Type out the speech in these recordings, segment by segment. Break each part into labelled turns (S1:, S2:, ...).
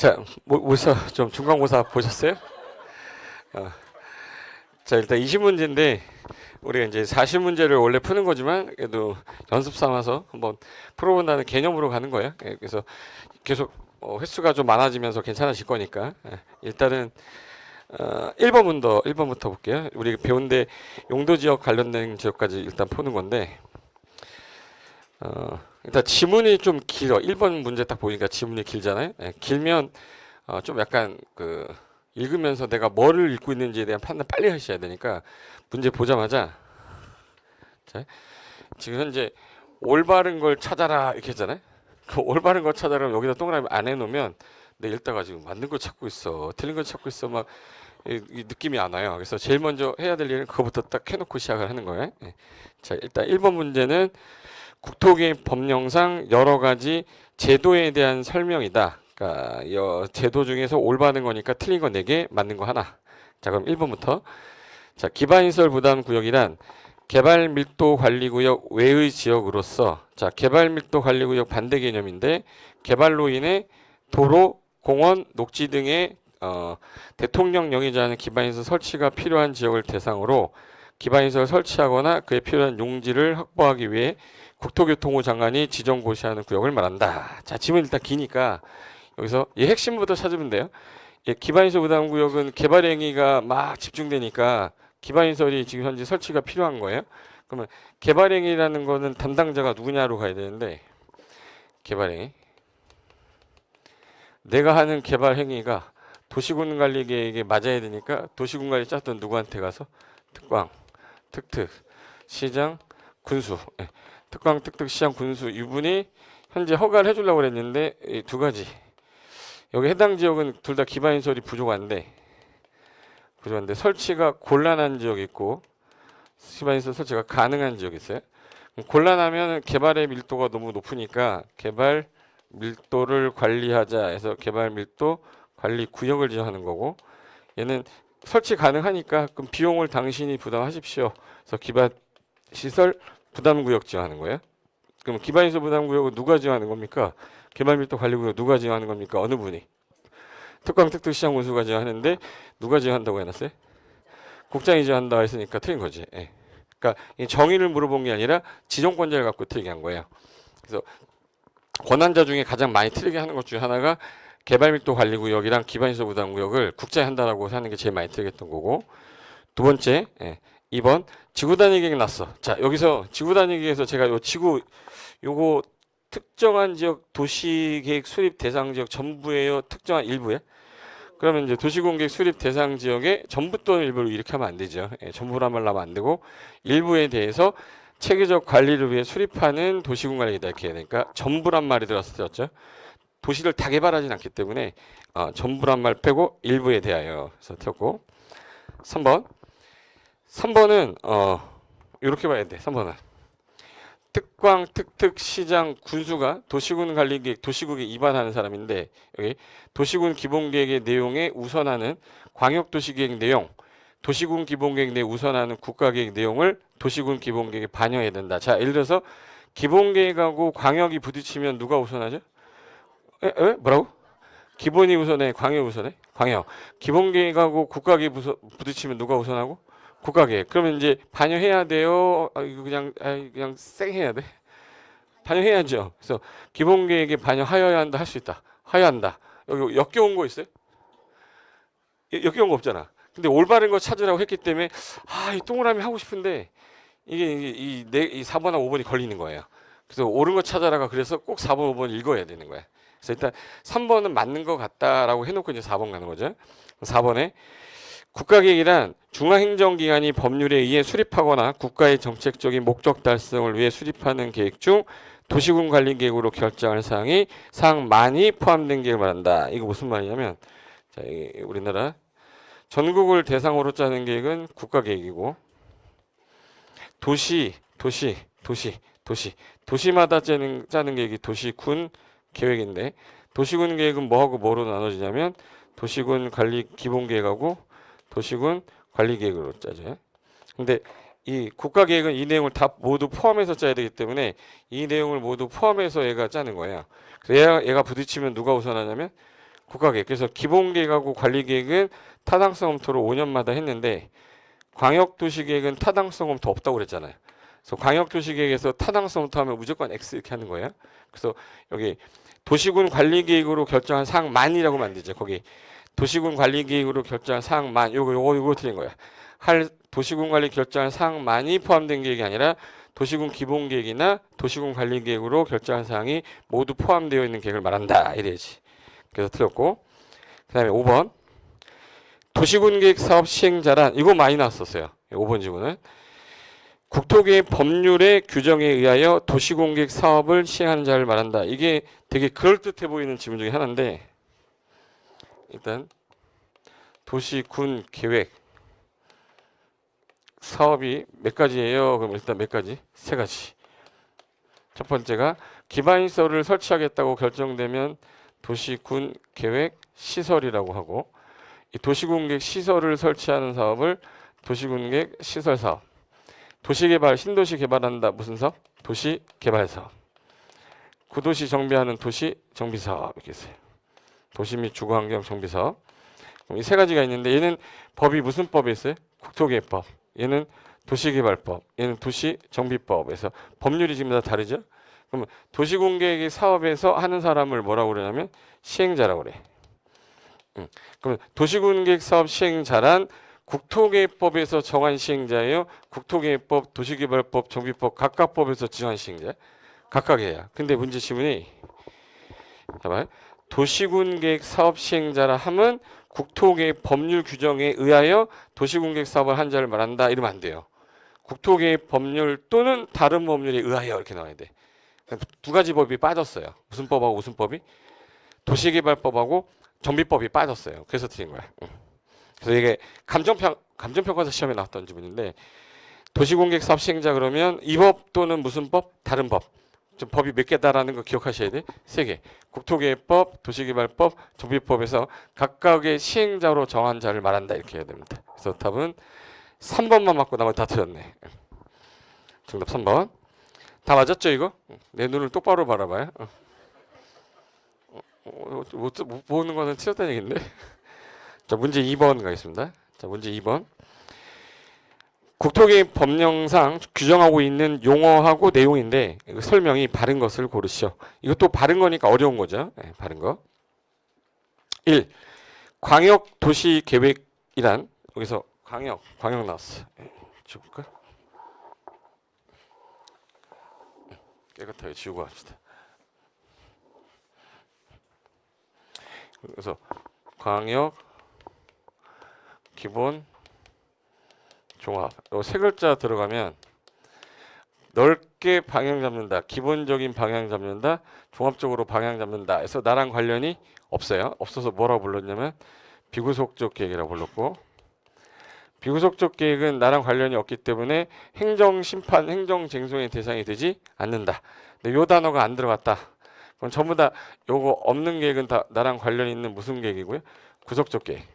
S1: 자, 모사 좀 중간고사 보셨어요? 어, 자, 일단 20문제인데 우리가 이제 40문제를 원래 푸는 거지만 그래도 연습 삼아서 한번 풀어본다는 개념으로 가는 거예요. 예, 그래서 계속 횟수가 좀 많아지면서 괜찮아질 거니까 일단은 1번부터 볼게요. 우리 배운데 용도 지역 관련된 지역까지 일단 푸는 건데 일단 지문이 좀 길어. 1번 문제 딱 보니까 지문이 길잖아요. 예, 길면 좀 약간 그 읽으면서 내가 뭐를 읽고 있는지에 대한 판단 빨리 하셔야 되니까 문제 보자마자 자, 지금 현재 올바른 걸 찾아라 이렇게 했잖아요. 그 올바른 걸 찾아라 여기다 동그라미 안 해놓으면 내가 읽다가 지금 맞는 걸 찾고 있어, 틀린 걸 찾고 있어 막 이 느낌이 안 와요. 그래서 제일 먼저 해야 될 일은 그거부터 딱 해놓고 시작을 하는 거예요. 예. 자, 일단 1번 문제는 국토개입 법령상 여러 가지 제도에 대한 설명이다. 그러니까 제도 중에서 올바른 거니까 틀린 거 4개, 맞는 거 하나. 자, 그럼 1번부터. 자, 기반시설 부담 구역이란 개발 밀도 관리 구역 외의 지역으로서, 자, 개발 밀도 관리 구역 반대 개념인데 개발로 인해 도로, 공원, 녹지 등의 대통령 영위자는 기반시설 설치가 필요한 지역을 대상으로 기반시설 설치하거나 그에 필요한 용지를 확보하기 위해 국토교통부 장관이 지정 고시하는 구역을 말한다. 자, 지문 일단 기니까 여기서 이 핵심부터 찾으면 돼요. 기반시설 부담구역은 개발행위가 막 집중되니까 기반시설이 지금 현재 설치가 필요한 거예요. 그러면 개발행위라는 거는 담당자가 누구냐로 가야 되는데 개발행위. 내가 하는 개발행위가 도시군관리계획에 맞아야 되니까 도시군관리 짰던 누구한테 가서 특광, 특특, 시장, 군수. 특광, 특특, 시장, 군수 이분이 현재 허가를 해주려고 그랬는데 이 두 가지. 여기 해당 지역은 둘 다 기반시설이 부족한데 설치가 곤란한 지역이 있고 기반시설 설치가 가능한 지역이 있어요. 곤란하면 개발의 밀도가 너무 높으니까 개발 밀도를 관리하자 해서 개발 밀도 관리 구역을 지정하는 거고, 얘는 설치 가능하니까 그럼 비용을 당신이 부담하십시오. 그래서 기반 시설 부담구역 지정하는 거예요. 그럼 기반시설 부담구역은 누가 지정하는 겁니까? 개발밀도 관리구역 누가 지정하는 겁니까? 어느 분이? 특광, 특특, 시장, 군수가 지정하는데 누가 지정한다고 해놨어요? 국장이 지정한다고 했으니까 틀린 거지. 예. 그러니까 정의를 물어본 게 아니라 지정권자를 갖고 틀리게 한 거예요. 그래서 권한자 중에 가장 많이 틀리게 하는 것 중에 하나가 개발밀도 관리구역이랑 기반시설 부담구역을 국장이 한다라고 하는 게 제일 많이 틀리게 했던 거고, 두 번째, 2번 지구 단위 계획 났어. 자, 여기서 지구 단위 계획에서 제가 요거 특정한 지역 도시계획 수립 대상 지역 전부예요? 특정한 일부에? 그러면 이제 도시공계획 수립 대상 지역에 전부 또는 일부를 이렇게 하면 안 되죠. 전부란 말 나면 안 되고 일부에 대해서 체계적 관리를 위해 수립하는 도시군관리이다 이렇게 해야 되니까 전부란 말이 들었었죠. 도시를 다 개발하진 않기 때문에 전부란 말 빼고 일부에 대하여 그래서 튀었고, 3번은 이렇게 봐야 돼. 3번은 특광, 특특, 시장, 군수가 도시군 관리계획, 도시국에 입안하는 사람인데 여기 도시군 기본계획의 내용에 우선하는 광역도시계획 내용, 도시군 기본계획 내에 우선하는 국가계획 내용을 도시군 기본계획에 반영해야 된다. 자, 예를 들어서 기본계획하고 광역이 부딪히면 누가 우선하죠? 뭐라고? 기본이 우선해? 광역이 우선해? 광역. 기본계획하고 국가계획 부딪히면 누가 우선하고? 국가계획. 그러면 이제 반영해야 돼요? 이거 그냥 쌩 해야 돼? 반영해야죠. 그래서 기본계획에 반영하여야 한다, 할 수 있다. 하여야 한다. 여기 역겨운 거 있어요? 역겨운 거 없잖아. 근데 올바른 거 찾으라고 했기 때문에 이 동그라미 하고 싶은데 이게 이 4번하고 5번이 걸리는 거예요. 그래서 옳은 거 찾아라가 그래서 꼭 4번, 5번 읽어야 되는 거야. 그래서 일단 3번은 맞는 것 같다라고 해놓고 이제 4번 가는 거죠. 4번에 국가계획이란 중앙행정기관이 법률에 의해 수립하거나 국가의 정책적인 목적 달성을 위해 수립하는 계획 중 도시군 관리 계획으로 결정할 사항이 많이 포함된 계획을 말한다. 이거 무슨 말이냐면, 자, 우리나라 전국을 대상으로 짜는 계획은 국가계획이고, 도시마다 짜는 계획이 도시군 계획인데, 도시군 계획은 뭐하고 뭐로 나눠지냐면 도시군 관리 기본 계획하고 도시군 관리 계획으로 짜죠. 근데 이 국가 계획은 이 내용을 다 모두 포함해서 짜야 되기 때문에 이 내용을 모두 포함해서 얘가 짜는 거예요. 그래서 얘가 부딪히면 누가 우선하냐면 국가계획. 그래서 기본계획하고 관리계획은 타당성 검토를 5년마다 했는데 광역도시계획은 타당성 검토 없다고 그랬잖아요. 그래서 광역도시계획에서 타당성 검토하면 무조건 X 이렇게 하는 거예요. 그래서 여기 도시군 관리계획으로 결정한 사항만이라고 만들죠. 거기 도시군 관리계획으로 결정한 사항만 요거 틀린 거야. 도시군 관리 결정한 사항만이 포함된 계획이 아니라 도시군 기본계획이나 도시군 관리계획으로 결정한 사항이 모두 포함되어 있는 계획을 말한다 이래야지. 그래서 틀렸고, 그 다음에 5번 도시군계획 사업 시행자란, 이거 많이 나왔었어요. 5번 지문은 국토계획 법률의 규정에 의하여 도시공계획 사업을 시행하는 자를 말한다. 이게 되게 그럴듯해 보이는 지문 중에 하나인데, 일단 도시군 계획 사업이 몇 가지예요? 그럼 일단 몇 가지? 세 가지. 첫 번째가 기반시설을 설치하겠다고 결정되면 도시군 계획 시설이라고 하고, 이 도시군 계획 시설을 설치하는 사업을 도시군 계획 시설 사업. 도시개발, 신도시 개발한다. 무슨 사업? 도시개발 사업. 구도시 정비하는 도시 정비 사업 이렇게 있어요. 도시 및 주거환경 정비 사업. 이 세 가지가 있는데 얘는 법이 무슨 법에 있어요? 국토계획법. 얘는 도시개발법. 얘는 도시정비법에서 법률이 지금 다 다르죠? 그러면 도시공계획 사업에서 하는 사람을 뭐라고 그러냐면 시행자라고 그래. 그러면 도시군계획 사업 시행자란 국토계획법에서 정한 시행자예요. 국토계획법, 도시개발법, 정비법 각각 법에서 정한 시행자. 각각이에요. 근데 문제 지문이 봐봐요. 도시군계획 사업 시행자라 함은 국토계획 법률 규정에 의하여 도시군계획 사업을 한 자를 말한다. 이러면 안 돼요. 국토계획 법률 또는 다른 법률에 의하여 이렇게 나와야 돼. 두 가지 법이 빠졌어요. 무슨 법하고 무슨 법이? 도시개발법하고 정비법이 빠졌어요. 그래서 틀린 거야. 그래서 이게 감정평가사 시험에 나왔던 지문인데, 도시공계획 사업 시행자 그러면 이 법 또는 무슨 법? 다른 법. 좀 법이 몇 개다라는 거 기억하셔야 돼. 세 개. 국토계획법, 도시개발법, 정비법에서 각각의 시행자로 정한 자를 말한다. 이렇게 해야 됩니다. 그래서 답은 3번만 맞고 나머지 다 틀렸네. 정답 3번. 다 맞았죠 이거? 내 눈을 똑바로 바라봐요. 못 보는 거는 틀렸다는 얘기인데. 자, 문제 2번 가겠습니다. 자, 문제 2번. 국토계획 법령상 규정하고 있는 용어하고 내용인데 설명이 바른 것을 고르시오. 이것도 바른 거니까 어려운 거죠. 네, 바른 거. 1. 광역도시계획이란, 여기서 광역 나왔어. 지울까? 깨끗하게 지우고 합시다. 그래서 광역 기본 종합. 요 세 글자 들어가면 넓게 방향 잡는다. 기본적인 방향 잡는다. 종합적으로 방향 잡는다. 해서 나랑 관련이 없어요. 없어서 뭐라고 불렀냐면 비구속적 계획이라고 불렀고, 비구속적 계획은 나랑 관련이 없기 때문에 행정심판, 행정쟁송의 대상이 되지 않는다. 근데 요 단어가 안 들어갔다. 그럼 전부 다 요거 없는 계획은 다 나랑 관련이 있는 무슨 계획이고요? 구속적 계획.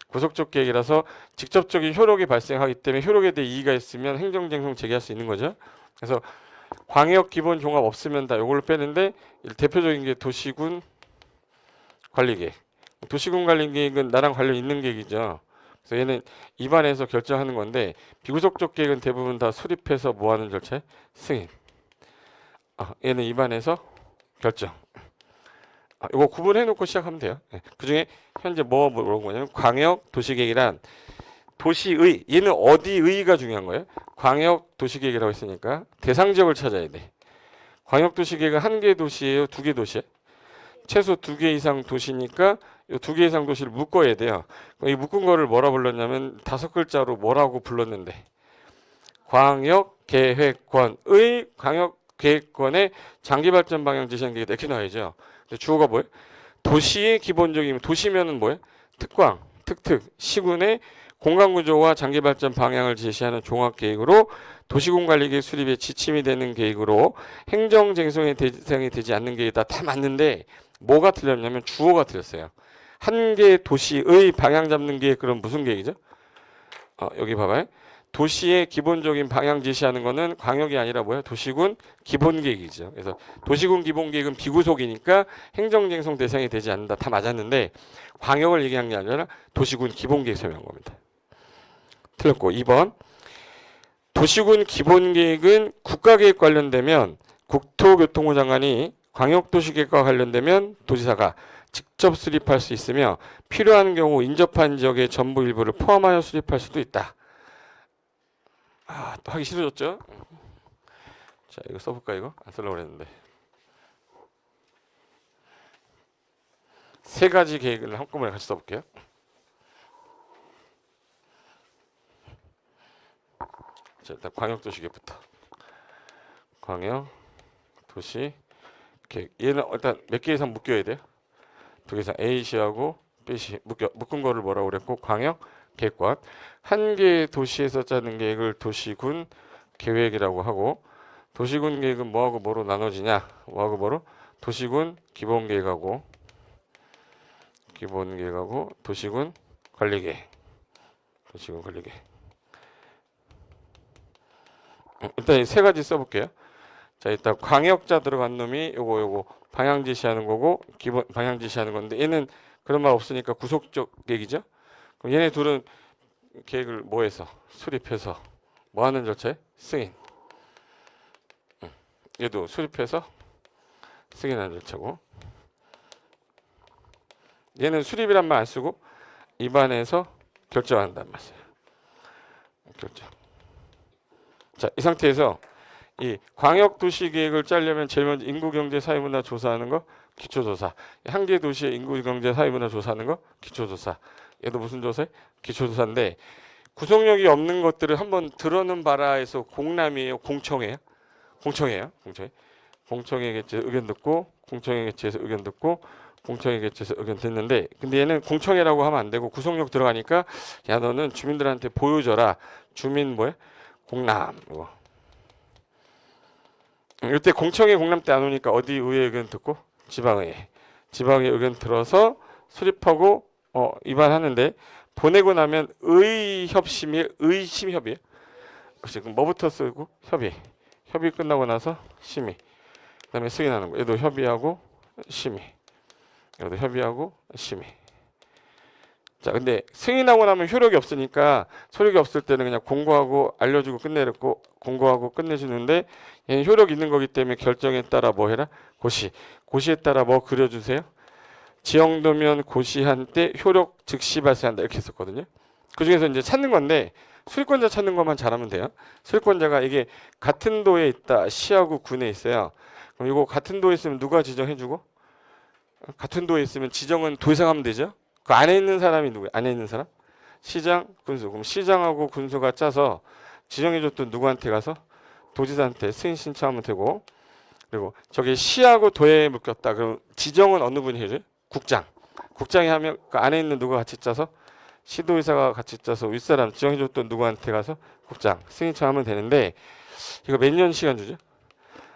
S1: 구속적 계획이라서 직접적인 효력이 발생하기 때문에 효력에 대해 이의가 있으면 행정쟁송 제기할 수 있는 거죠. 그래서 광역 기본 종합 없으면 다 요걸로 빼는데, 대표적인 게 도시군 관리계획. 도시군 관리계획은 나랑 관련 있는 계획이죠. 그래서 얘는 입안에서 결정하는 건데, 비구속적 계획은 대부분 다 수립해서 뭐 하는 절차? 승인. 얘는 입안에서 결정. 이거 구분해 놓고 시작하면 돼요. 그 중에 현재 뭐 물어본 거냐면 광역 도시계획이란 도시의, 얘는 어디의가 중요한 거예요. 광역 도시계획이라고 했으니까 대상 지역을 찾아야 돼. 광역 도시계획은 한 개 도시예요, 두 개 도시예요? 최소 두 개 이상 도시니까 이 두 개 이상 도시를 묶어야 돼요. 이 묶은 거를 뭐라 불렀냐면 5글자로 뭐라고 불렀는데, 광역계획권의 광역계획권의 장기발전 방향 제시하는 게 이렇게 나와야죠. 주어가 뭐예요? 도시의 기본적인, 도시면은 뭐예요? 특광, 특특, 시군의 공간구조와 장기발전 방향을 제시하는 종합계획으로 도시군관리계획 수립에 지침이 되는 계획으로 행정쟁송의 대상이 되지 않는 계획이다. 다 맞는데 뭐가 틀렸냐면 주어가 틀렸어요. 한 개의 도시의 방향 잡는 계획, 그럼 무슨 계획이죠? 여기 봐봐요. 도시의 기본적인 방향 제시하는 거는 광역이 아니라 뭐야? 도시군 기본계획이죠. 그래서 도시군 기본계획은 비구속이니까 행정쟁송 대상이 되지 않는다. 다 맞았는데 광역을 얘기한 게 아니라 도시군 기본계획 설명한 겁니다. 틀렸고 2번 도시군 기본계획은 국가계획 관련되면 국토교통부 장관이 광역도시계획과 관련되면 도지사가 직접 수립할 수 있으며 필요한 경우 인접한 지역의 전부 일부를 포함하여 수립할 수도 있다. 또 하기 싫어졌죠? 자, 이거 써볼까 이거? 안 쓰려고 그랬는데. 세 가지 계획을 한꺼번에 같이 써볼게요. 자, 일단 광역도시계획부터. 광역도시계획. 얘는 일단 몇 개 이상 묶여야 돼요? 두 개 이상 A시하고 B시 묶은 거를 뭐라고 그랬고 광역계획관. 한 개의 도시에서 짜는 계획을 도시군 계획이라고 하고 도시군 계획은 뭐하고 뭐로 나눠지냐? 뭐하고 뭐로? 도시군 기본계획하고 도시군 관리계획. 도시군 관리계획. 일단 이 세 가지 써볼게요. 자, 일단 광역자 들어간 놈이 요거 방향 제시하는 거고 기본 방향 제시하는 건데 얘는 그런 말 없으니까 구속적 계획이죠. 그럼 얘네 둘은 계획을 뭐해서 수립해서 뭐 하는 절차에? 승인. 얘도 수립해서 승인하는 절차고 얘는 수립이란 말 안 쓰고 입안에서 결정한단 말이에요. 결정. 자, 이 상태에서 이 광역도시계획을 짜려면 제일 먼저 인구경제 사회문화 조사하는 거 기초조사. 한 개 도시의 인구경제 사회문화 조사하는 거 기초조사. 얘도 무슨 조사해? 기초조사인데 구속력이 없는 것들을 한번 들어는 봐라에서 공람이에요? 공청이에요? 공청이에요. 공청회 개최에서 의견 듣고 공청회 개최에서 의견 듣고 공청회 개최에서 의견 듣는데 근데 얘는 공청회라고 하면 안 되고 구속력 들어가니까 야 너는 주민들한테 보여줘라. 주민 뭐야? 공람. 이때 공청회 공람 때 안 오니까 어디 의회 의견 듣고 지방의회 의견 들어서 수립하고 입안하는데 보내고 나면 의협심이 의심협이에요. 그렇지. 그럼 뭐부터 쓰고 협의 끝나고 나서 심의 그다음에 승인하는 거. 얘도 협의하고 심의. 얘도 협의하고 심의. 자, 근데 승인하고 나면 효력이 없으니까 효력이 없을 때는 그냥 공고하고 알려주고 끝내렸고 공고하고 끝내주는데 얘는 효력 있는 거기 때문에 결정에 따라 뭐 해라? 고시에 따라 뭐 그려주세요? 지형도면 고시한 때 효력 즉시 발생한다 이렇게 했었거든요. 그 중에서 이제 찾는 건데 수리권자 찾는 것만 잘하면 돼요. 수리권자가 이게 같은 도에 있다. 시하고 군에 있어요. 그럼 이거 같은 도에 있으면 누가 지정해주고? 같은 도에 있으면 지정은 도에서 하면 되죠. 그 안에 있는 사람이 누구예요? 안에 있는 사람? 시장, 군수. 그럼 시장하고 군수가 짜서 지정해줬던 누구한테 가서 도지사한테 승인 신청하면 되고 그리고 저기 시하고 도에 묶였다. 그럼 지정은 어느 분이 해줘요? 국장이 하면 그 안에 있는 누가 같이 짜서 시도의사가 같이 짜서 윗사람 지정해줬던 누구한테 가서 국장 승인 청하면 되는데 이거 몇 년 시간 주죠?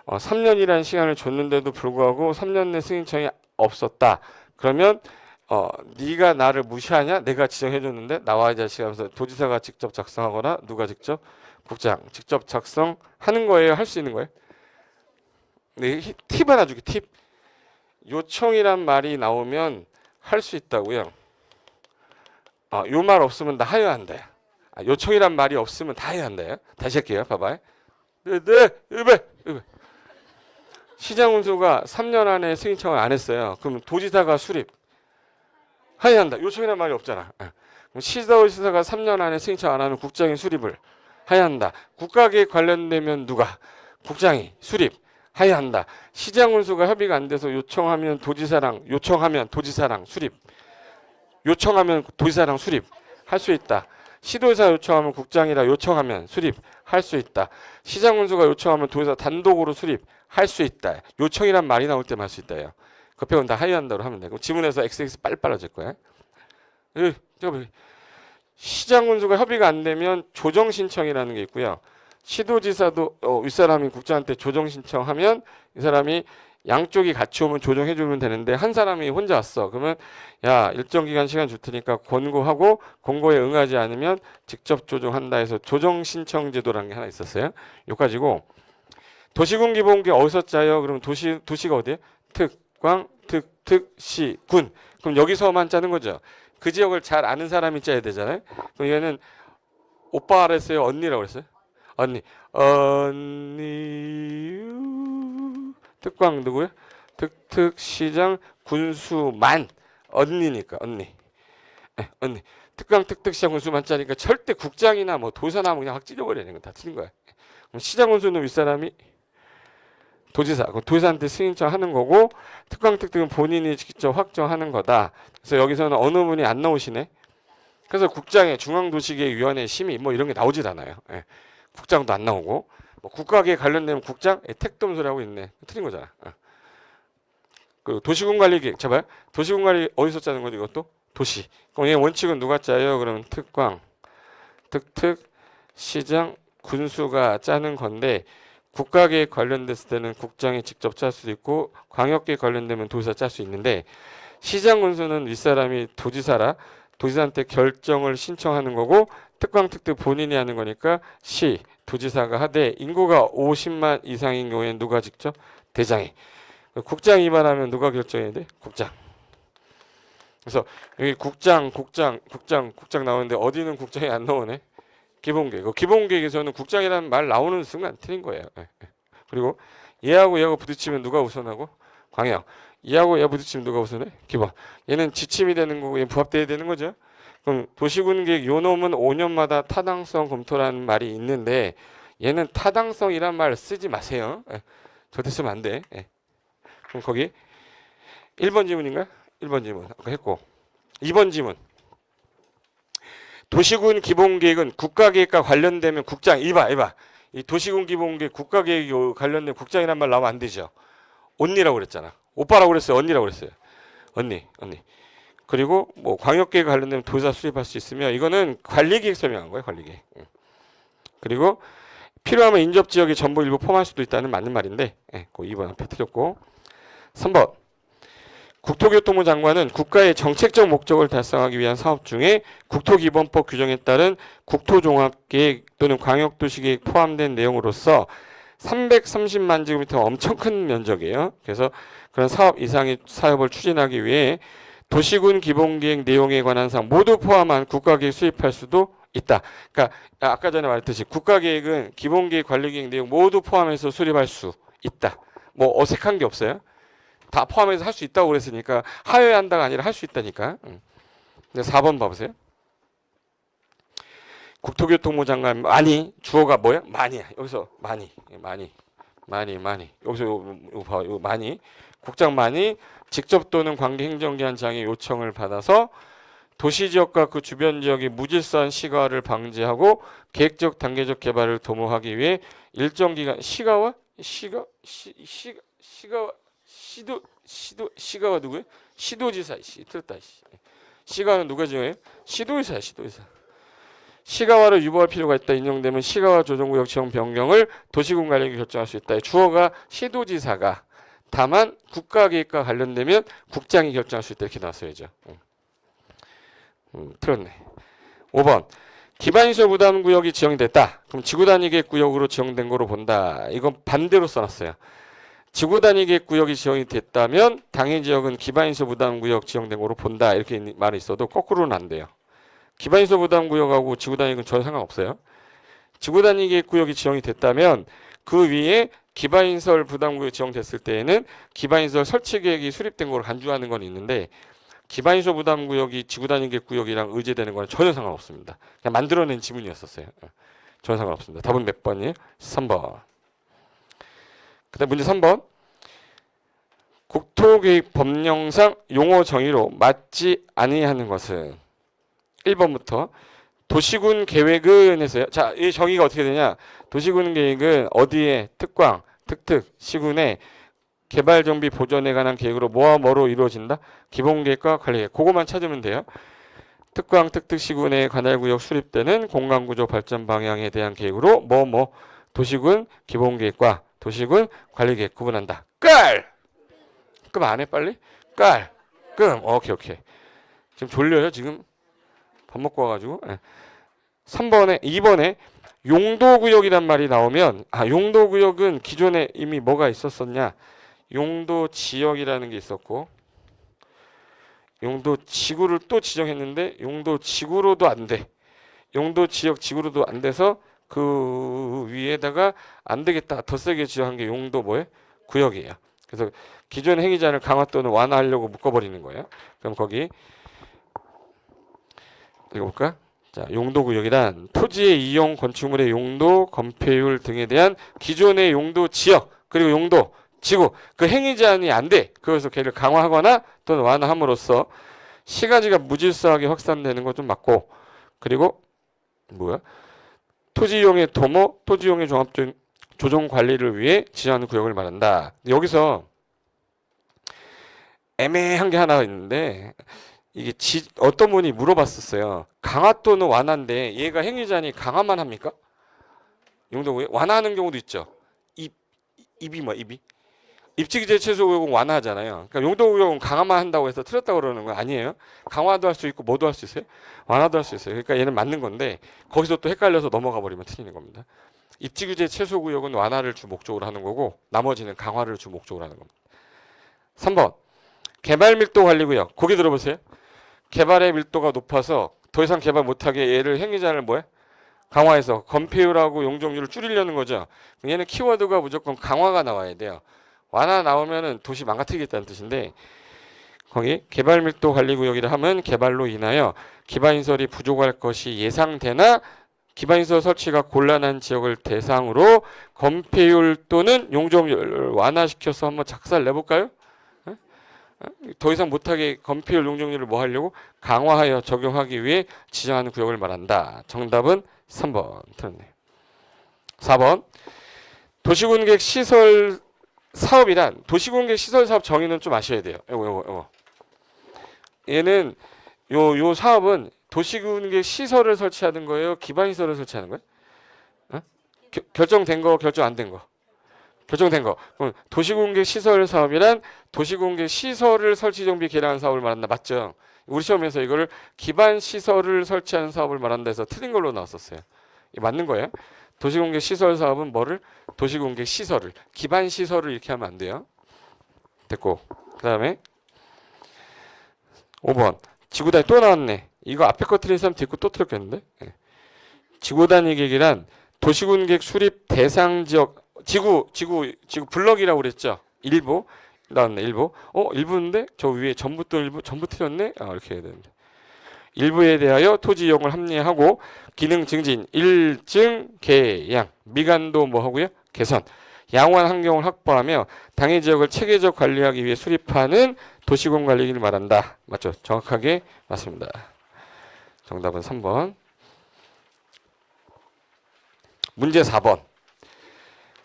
S1: 3년이라는 시간을 줬는데도 불구하고 3년 내 승인청이 없었다. 그러면 네가 나를 무시하냐? 내가 지정해줬는데 나와 이 자식 하면서 도지사가 직접 작성하거나 누가 직접? 국장 직접 작성하는 거예요? 할 수 있는 거예요? 네, 팁 하나 줄게. 팁. 요청이란 말이 나오면 할 수 있다고요. 요 말 없으면 다 하여야 한다. 요청이란 말이 없으면 다 해야 한다. 다시 할게요. 봐봐요. 네, 시장운수가 3년 안에 승인청을 안 했어요. 그럼 도지사가 수립 해야 한다. 요청이란 말이 없잖아. 그럼 시도지사가 3년 안에 승인청 안 하면 국장이 수립을 해야 한다. 국가계획 관련되면 누가? 국장이 수립 해야 한다. 시장운수가 협의가 안 돼서 요청하면 도지사랑 수립 요청하면 도지사랑 수립 할 수 있다. 시도지사 요청하면 국장이라 요청하면 수립 할 수 있다. 시장운수가 요청하면 도지사 단독으로 수립 할 수 있다. 요청이란 말이 나올 때만 할 수 있다요. 그 빼고는 다 하여한다로 하면 되고 지문에서 XX 빨리 빨라질 거야. 시장운수가 협의가 안 되면 조정신청이라는 게 있고요. 시도지사도 윗사람이 국장한테 조정신청하면 이 사람이 양쪽이 같이 오면 조정해 주면 되는데 한 사람이 혼자 왔어. 그러면 야, 일정 기간 시간 줄 테니까 권고하고 권고에 응하지 않으면 직접 조정한다 해서 조정 신청 제도라는 게 하나 있었어요. 요 가지고 도시군 기본계 어디서 짜요? 그러면 도시가 어디에? 특광, 시, 군. 그럼 여기서만 짜는 거죠. 그 지역을 잘 아는 사람이 짜야 되잖아요. 그럼 얘는 오빠 그랬어요? 언니라고 그랬어요? 언니. 특광 누구요? 시장, 군수만. 언니니까 언니. 네, 언니. 특광, 시장, 군수만 짜니까 절대 국장이나 뭐 도사나 뭐 그냥 확 찢어버리는 건 다 틀린 거야. 그럼 시장, 군수는 윗사람이 도지사. 도지사한테 승인청 하는 거고 특광, 특특은 본인이 직접 확정하는 거다. 그래서 여기서는 어느 분이 안 나오시네. 그래서 국장의 중앙도시계획위원회 심의 뭐 이런 게 나오질 않아요. 예. 국장도 안 나오고 뭐 국가계에 관련되면 국장 택도 소리 하고 있네. 틀린 거잖아. 그리고 도시군관리계획 잡아요. 도시군관리 어디서 짜는 거지 이것도? 도시. 그럼 얘 원칙은 누가 짜요? 그러면 특광, 시장, 군수가 짜는 건데 국가계획 관련됐을 때는 국장이 직접 짤 수도 있고 광역계획 관련되면 도지사 짤 수 있는데 시장, 군수는 윗사람이 도지사라 도지사한테 결정을 신청하는 거고 특광, 특특 본인이 하는 거니까 도지사가 하되 인구가 50만 이상인 경우에는 누가 직접? 대장이. 국장 위반하면 누가 결정해야 돼? 국장. 그래서 여기 국장 나오는데 어디는 국장이 안 나오네? 기본계획. 기본계획에서는 국장이라는 말 나오는 순간 틀린 거예요. 그리고 얘하고 부딪히면 누가 우선하고? 광역. 얘하고 얘 부딪히면 누가 우선해? 기본. 얘는 지침이 되는 거고 얘는 부합돼야 되는 거죠. 그럼 도시군계획 요 놈은 5년마다 타당성 검토라는 말이 있는데 얘는 타당성이란 말 쓰지 마세요. 절대 쓰면 안 돼. 그럼 거기 1번 지문인가? 1번 지문 아까 했고 2번 지문 도시군 기본계획은 국가계획과 관련되면 국장 이봐 이 도시군 기본계획 국가계획 관련된 국장이란 말 나오면 안 되죠. 언니라고 그랬잖아. 오빠라고 그랬어요. 언니라고 그랬어요. 언니. 그리고 뭐 광역계획 관련되면 도지사 수립할 수 있으며 이거는 관리계획 설명한 거예요. 관리계획. 그리고 필요하면 인접지역에 전부 일부 포함할 수도 있다는 맞는 말인데 그 2번 앞에 틀렸고 3번 국토교통부 장관은 국가의 정책적 목적을 달성하기 위한 사업 중에 국토기본법 규정에 따른 국토종합계획 또는 광역도시계획 포함된 내용으로서 330만 제곱미터 엄청 큰 면적이에요. 그래서 그런 사업 이상의 사업을 추진하기 위해 도시군 기본계획 내용에 관한 사항 모두 포함한 국가계획 수립할 수도 있다. 그러니까 아까 전에 말했듯이 국가계획은 기본계획, 관리계획 내용 모두 포함해서 수립할 수 있다. 뭐 어색한 게 없어요. 다 포함해서 할 수 있다고 그랬으니까 하여야 한다가 아니라 할 수 있다니까. 근데 4번 봐보세요. 국토교통부 장관 많이 주어가 뭐야? 많이야. 여기서 많이. 여기서 요 많이. 국장 많이 직접 또는 관계행정기관장의 요청을 받아서 도시지역과 그 주변 지역의 무질서한 시가화를 방지하고 계획적 단계적 개발을 도모하기 위해 일정 기간 시가화 시가화 누구예요? 시도지사. 틀렸다. 시가화는 누가 정해요? 시도지사야. 시가화를 유보할 필요가 있다 인용되면 시가화 조정구역 지형 변경을 도시군 관리계획이 결정할 수 있다. 주어가 시도지사가 다만 국가계획과 관련되면 국장이 결정할 수 있다 이렇게 나왔어야죠. 틀렸네. 5번 기반시설 부담구역이 지정됐다. 그럼 지구단위계획구역으로 지정된 거로 본다. 이건 반대로 써놨어요. 지구단위계획구역이 지정이 됐다면 당해지역은 기반시설 부담구역 지정된 거로 본다. 이렇게 말이 있어도 거꾸로는 안 돼요. 기반시설 부담구역하고 지구단위계획은 전혀 상관없어요. 지구단위계획구역이 지정이 됐다면 그 위에 기반시설 부담구역이 지정됐을 때에는 기반시설 설치계획이 수립된 걸 간주하는 건 있는데 기반시설 부담구역이 지구단위계획구역이랑 의제되는 건 전혀 상관없습니다. 그냥 만들어낸 지문이었었어요. 전혀 상관없습니다. 답은 몇 번이에요? 3번. 그 다음 문제 3번. 국토계획 법령상 용어 정의로 맞지 아니하는 것은 1번부터 도시군 계획은 해서요. 자, 이 정의가 어떻게 되냐? 도시군 계획은 어디에 특광, 특특, 시군에 개발 정비 보전에 관한 계획으로 뭐와 뭐로 이루어진다? 기본계획과 관리계획. 그거만 찾으면 돼요. 특광, 특특, 시군의 관할구역 수립되는 공간구조 발전 방향에 대한 계획으로 도시군 기본계획과 도시군 관리계획 구분한다. 끝! 끔 안 해 빨리? 깔. 끔. 오케이 오케이. 지금 졸려요 지금? 밥 먹고 와가지고. 3번에 2번에 용도구역이란 말이 나오면 용도구역은 기존에 이미 뭐가 있었었냐? 용도지역이라는 게 있었고 용도지구를 또 지정했는데 용도지구로도 안 돼. 용도지역 지구로도 안 돼서 그 위에다가 안 되겠다. 더 세게 지정한 게 용도 뭐예요? 구역이에요. 그래서 기존 행위 제한을 강화 또는 완화하려고 묶어버리는 거예요. 그럼 거기 읽어볼까? 자, 용도구역이란 토지의 이용 건축물의 용도, 건폐율 등에 대한 기존의 용도 지역 그리고 용도 지구 그 행위 제한이 안 돼. 그래서 걔를 강화하거나 또는 완화함으로써 시가지가 무질서하게 확산되는 거 좀 막고 그리고 뭐야? 토지 이용의 도모, 토지 이용의 종합적 조정 관리를 위해 지정하는 구역을 말한다. 여기서 애매한 게 하나 있는데 이게 어떤 분이 물어봤었어요. 강화 또는 완화인데 얘가 행위 제한이 강화만 합니까? 용도구역 완화하는 경우도 있죠. 입이 뭐 입이? 입지기재 최소 구역은 완화하잖아요. 그러니까 용도구역은 강화만 한다고 해서 틀렸다고 그러는 거 아니에요. 강화도 할 수 있고 뭐도 할 수 있어요. 완화도 할 수 있어요. 그러니까 얘는 맞는 건데 거기서 또 헷갈려서 넘어가 버리면 틀리는 겁니다. 입지규제 최소 구역은 완화를 주 목적으로 하는 거고 나머지는 강화를 주 목적으로 하는 겁니다. 3번 개발 밀도 관리 구역. 거기 들어보세요. 개발의 밀도가 높아서 더 이상 개발 못하게 얘를 행위 제한을 뭐해? 강화해서 건폐율하고 용적률을 줄이려는 거죠. 얘는 키워드가 무조건 강화가 나와야 돼요. 완화 나오면은 도시 망가뜨리겠다는 뜻인데 거기 개발 밀도 관리 구역이라 하면 개발로 인하여 기반시설이 부족할 것이 예상되나 기반시설 설치가 곤란한 지역을 대상으로 건폐율 또는 용적률을 완화시켜서 한번 작살 내볼까요? 더 이상 못하게 건폐율 용적률을 뭐 하려고 강화하여 적용하기 위해 지정하는 구역을 말한다. 정답은 3번 틀렸네. 4번 도시군객 시설 사업이란 도시군객 시설 사업 정의는 좀 아셔야 돼요. 요거. 얘는 요 사업은 도시군객 시설을 설치하는 거예요? 기반 시설을 설치하는 거예요? 결정된 거, 결정 안 된 거. 결정된 거. 그럼 도시공개 시설 사업이란 도시공개 시설을 설치 정비 개량하는 사업을 말한다. 맞죠? 우리 시험에서 이거를 기반 시설을 설치하는 사업을 말한다 해서 틀린 걸로 나왔었어요. 이게 맞는 거예요. 도시공개 시설 사업은 뭐를? 도시공개 시설을. 기반 시설을 이렇게 하면 안 돼요. 됐고. 그 다음에 5번. 지구단위 또 나왔네. 이거 앞에 거 틀린 사람 뒤에 거 또 틀렸겠는데? 지구단위 계획이란 도시군객 수립 대상 지역 지구 블럭이라고 그랬죠. 일부 나왔네. 일부. 일부인데 저 위에 전부 또 일부 전부 틀렸네. 이렇게 해야 되는데. 일부에 대하여 토지 이용을 합리화하고 기능 증진, 일증 개양, 미관도 뭐 하고요? 개선, 양호한 환경을 확보하며 당해 지역을 체계적 관리하기 위해 수립하는 도시공 관리를 말한다. 맞죠? 정확하게 맞습니다. 정답은 3번. 문제 4번.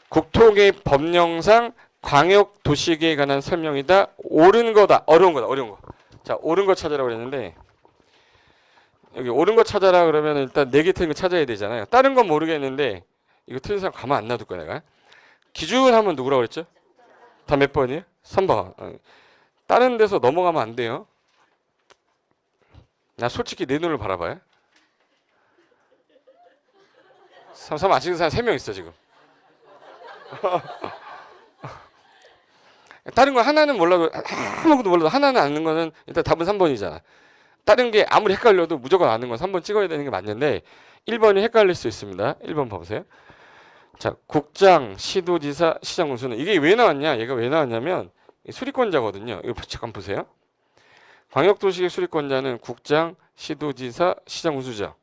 S1: 국토계 법령상 광역 도시계에 관한 설명이다. 옳은 거다. 어려운 거. 자, 옳은 거 찾으라고 그랬는데 여기 옳은 거 찾아라 그러면 일단 4개 틀린 거 찾아야 되잖아요. 다른 건 모르겠는데 이거 틀린 사람 가만 안 놔둘 거야 내가. 기준 하면 누구라고 그랬죠? 다 몇 번이에요? 3번. 다른 데서 넘어가면 안 돼요. 나 솔직히 내 눈을 바라봐요. 3 아시는 사람 3명 있어 지금. 다른 거 하나는 몰라도 아무것도 몰라도 하나는 아는 거는 일단 답은 3번이잖아. 다른 게 아무리 헷갈려도 무조건 아는 건 3번 찍어야 되는 게 맞는데 1번이 헷갈릴 수 있습니다. 1번 봐보세요. 자, 국장, 시도지사, 시장 군수는 이게 왜 나왔냐? 얘가 왜 나왔냐면 수리권자거든요. 이거 잠깐 보세요. 광역도시계 수리권자는 국장, 시도지사, 시장 군수죠.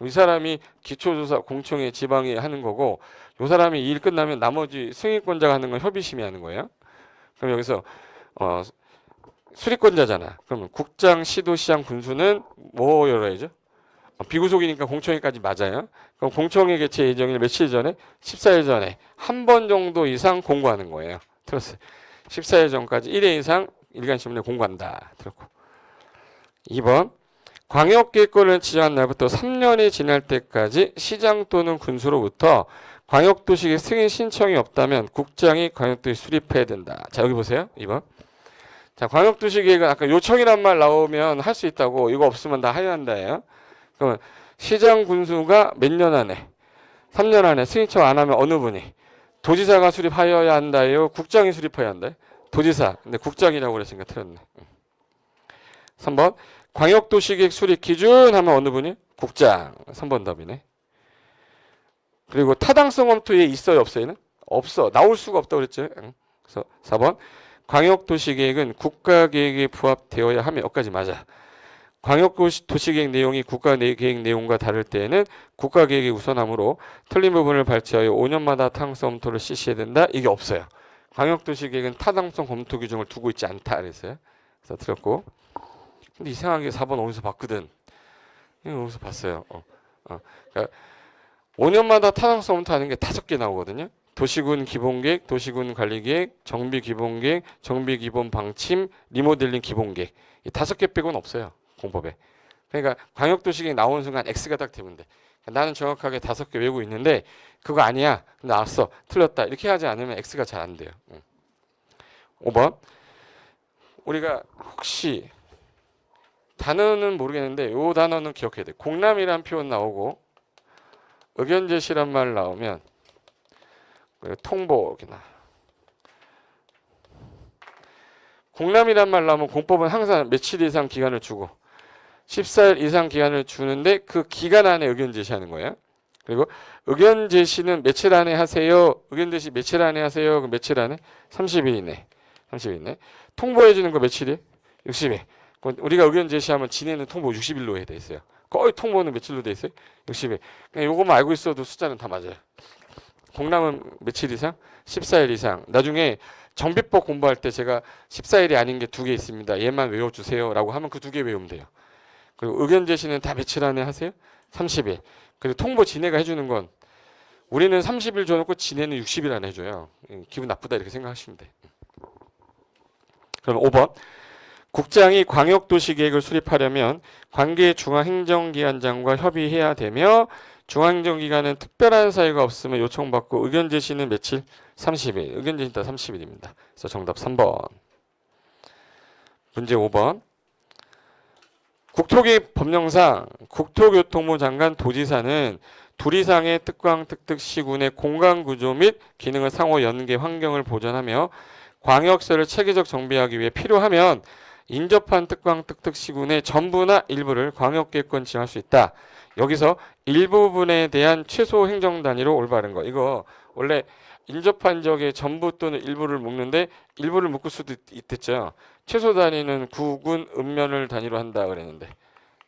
S1: 이 사람이 기초조사 공청회 지방에 하는 거고 이 사람이 일 끝나면 나머지 승인권자가 하는 건 협의심이 하는 거예요. 그럼 여기서 수리권자잖아. 그러면 국장, 시도, 시장, 군수는 뭐 열어야죠? 비구속이니까 공청회까지 맞아요. 그럼 공청회 개최 예정일 며칠 전에? 14일 전에 한 번 정도 이상 공고하는 거예요. 들었어요. 14일 전까지 1회 이상 일간신문에 공고한다. 들었고. 2번. 광역계획권을 지정한 날부터 3년이 지날 때까지 시장 또는 군수로부터 광역도시계 승인 신청이 없다면 국장이 광역도시 수립해야 된다. 자, 여기 보세요. 2번. 자, 광역도시계획은 아까 요청이란 말 나오면 할 수 있다고, 이거 없으면 다 하야 한다예요. 그러면 시장 군수가 몇 년 안에, 3년 안에 승인처 안 하면 어느 분이? 도지사가 수립하여야 한다요? 국장이 수립해야 한다? 도지사. 근데 국장이라고 그랬으니까 틀렸네. 3번. 광역도시계획 수립 기준 하면 어느 분이? 국장. 3번 답이네. 그리고 타당성 검토에 있어요, 없어요? 얘는? 없어. 나올 수가 없다고 그랬죠. 그래서 4번. 광역도시계획은 국가계획에 부합되어야 하며 여기까지 맞아. 광역도시계획 내용이 국가계획 내용과 다를 때에는 국가계획이 우선하므로 틀린 부분을 발췌하여 5년마다 타당성 검토를 실시해야 된다. 이게 없어요. 광역도시계획은 타당성 검토 규정을 두고 있지 않다 그랬어요. 그래서 틀렸고. 근데 이상하게 4번 어디서 봤거든. 이거 어디서 봤어요. 그러니까 5년마다 타당성 검토하는 게 5개 나오거든요. 도시군 기본계획, 도시군 관리계획, 정비 기본계획, 정비 기본 방침, 리모델링 기본계획. 이 5개 빼고는 없어요. 공법에. 그러니까 광역도시계획 나오는 순간 X가 딱 되면 돼. 나는 정확하게 5개 외우고 있는데 그거 아니야. 나왔어. 틀렸다. 이렇게 하지 않으면 X가 잘 안 돼요. 5번. 우리가 혹시 단어는 모르겠는데 이 단어는 기억해야 돼. 공람이란 표현 나오고 의견 제시란 말 나오면 통보 이렇게 나. 공람이란 말 나오면 공법은 항상 며칠 이상 기간을 주고 14일 이상 기간을 주는데 그 기간 안에 의견 제시하는 거예요. 그리고 의견 제시는 며칠 안에 하세요. 의견 제시 며칠 안에 하세요. 그 며칠 안에 30일 이내. 30일 이내. 통보해 주는 거 며칠이에요? 60일. 우리가 의견 제시하면 진행은 통보 60일로 해야 돼 있어요. 거의 통보는 며칠로 돼 있어요? 60일. 그냥 요것만 알고 있어도 숫자는 다 맞아요. 공람은 며칠 이상? 14일 이상. 나중에 정비법 공부할 때 제가 14일이 아닌 게 2개 있습니다. 얘만 외워주세요. 라고 하면 그 2개 외우면 돼요. 그리고 의견 제시는 다 며칠 안에 하세요? 30일. 그리고 통보 진해가 해주는 건 우리는 30일 줘놓고 진해는 60일 안에 해줘요. 기분 나쁘다 이렇게 생각하시면 돼. 그럼 5번. 국장이 광역도시계획을 수립하려면 관계 중앙행정기관장과 협의해야 되며 중앙행정기관은 특별한 사유가 없으면 요청받고 의견 제시는 며칠? 30일. 의견 제시 다 30일입니다. 그래서 정답 3번. 문제 5번. 국토계획 법령상 국토교통부 장관 도지사는 둘 이상의 특광 특특 시군의 공간 구조 및 기능을 상호 연계 환경을 보존하며 광역시를 체계적 정비하기 위해 필요하면 인접한 특광 특특 시군의 전부나 일부를 광역계획권 지정할 수 있다. 여기서 일부분에 대한 최소 행정 단위로 올바른 거. 이거 원래 인접한 지역의 전부 또는 일부를 묶는데 일부를 묶을 수도 있겠죠. 최소 단위는 구군 읍면을 단위로 한다 그랬는데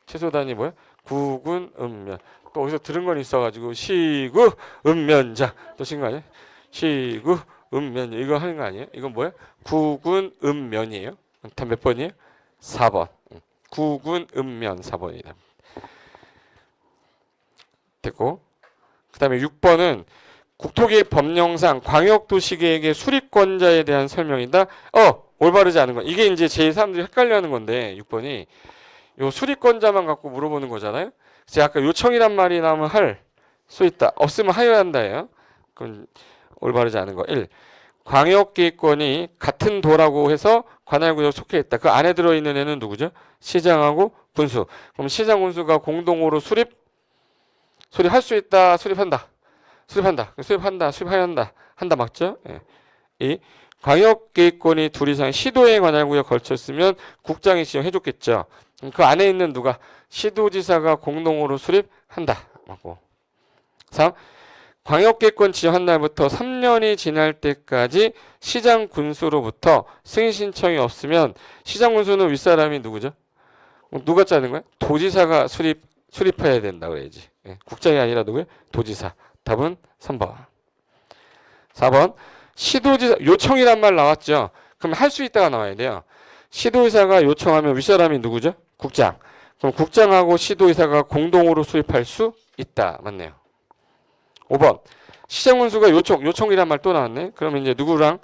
S1: 최소 단위 뭐야? 구군 읍면. 또 어디서 들은 건 있어가지고 시구 읍면자 또 친 거 아니에요? 시구 읍면 이거 하는 거 아니에요? 이건 뭐야? 구군 읍면이에요. 다 몇 번이에요? 4번. 구군 읍면 4번이다. 됐고 그 다음에 6번은 국토계획 법령상 광역도시계획의 수립권자에 대한 설명이다. 올바르지 않은 거. 이게 이제 제일 사람들이 헷갈려하는 건데 6번이 요 수립권자만 갖고 물어보는 거잖아요. 제가 아까 요청이란 말이 나오면 할 수 있다. 없으면 하여야 한다예요. 그럼 올바르지 않은 거. 1. 광역계획권이 같은 도라고 해서 관할구역에 속해 있다. 그 안에 들어있는 애는 누구죠? 시장하고 군수. 그럼 시장 군수가 공동으로 수립할 수 있다. 수립한다. 수립하여야 한다. 한다 맞죠? 예. 2. 광역계획권이 둘 이상 시도의 관할구역에 걸쳤으면 국장이 지정해줬겠죠. 그 안에 있는 누가? 시도지사가 공동으로 수립한다. 맞고. 3. 광역계획권 지정한 날부터 3년이 지날 때까지 시장 군수로부터 승인 신청이 없으면 시장 군수는 윗사람이 누구죠? 누가 짜는 거야? 도지사가 수립해야 된다 그래야지. 예. 국장이 아니라 누구예요? 도지사. 답은 3번. 4번. 시도지사 요청이란 말 나왔죠. 그럼 할 수 있다가 나와야 돼요. 시도의사가 요청하면 윗사람이 누구죠? 국장. 그럼 국장하고 시도의사가 공동으로 수립할 수 있다. 맞네요. 5번. 시장군수가 요청이란 말 또 나왔네. 그러면 이제 누구랑?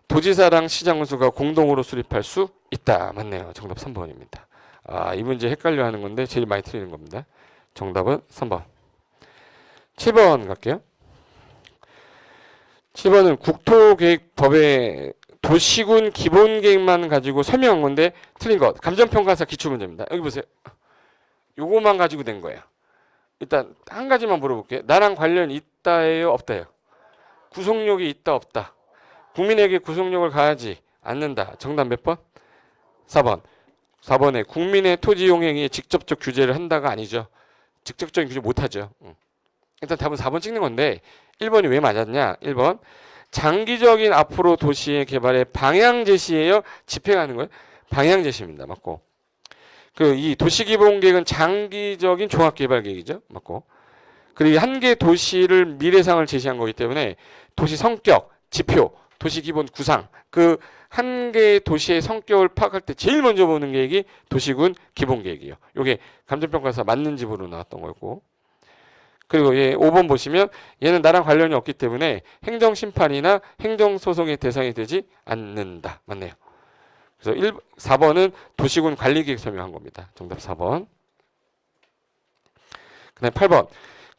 S1: 도지사랑 시장군수가 공동으로 수립할 수 있다. 맞네요. 정답 3번입니다. 이 문제 헷갈려 하는 건데 제일 많이 틀리는 겁니다. 정답은 3번. 7번 갈게요. 7번은 국토계획법에 도시군 기본 계획만 가지고 설명한 건데 틀린 것. 감정평가사 기출문제입니다. 여기 보세요. 요거만 가지고 된 거예요. 일단 한 가지만 물어볼게요. 나랑 관련 있다예요, 없다예요? 구속력이 있다, 없다? 국민에게 구속력을 가하지 않는다. 정답 몇 번? 4번. 4번에 국민의 토지이용 행위에 직접적 규제를 한다가 아니죠. 직접적인 규제 못하죠. 일단 답은 4번 찍는 건데 1번이 왜 맞았냐? 1번 장기적인 앞으로 도시의 개발의 방향 제시예요? 집행하는 거예요? 방향 제시입니다. 맞고. 그 이 도시기본계획은 장기적인 종합개발계획이죠. 맞고. 그리고 한 개 도시를 미래상을 제시한 거기 때문에 도시 성격, 지표, 도시 기본 구상 그 한 개의 도시의 성격을 파악할 때 제일 먼저 보는 계획이 도시군 기본계획이에요. 이게 감정평가에서 맞는 집으로 나왔던 거였고. 그리고 얘 5번 보시면 얘는 나랑 관련이 없기 때문에 행정심판이나 행정소송의 대상이 되지 않는다. 맞네요. 그래서 4번은 도시군 관리계획 설명한 겁니다. 정답 4번. 그 다음에 8번.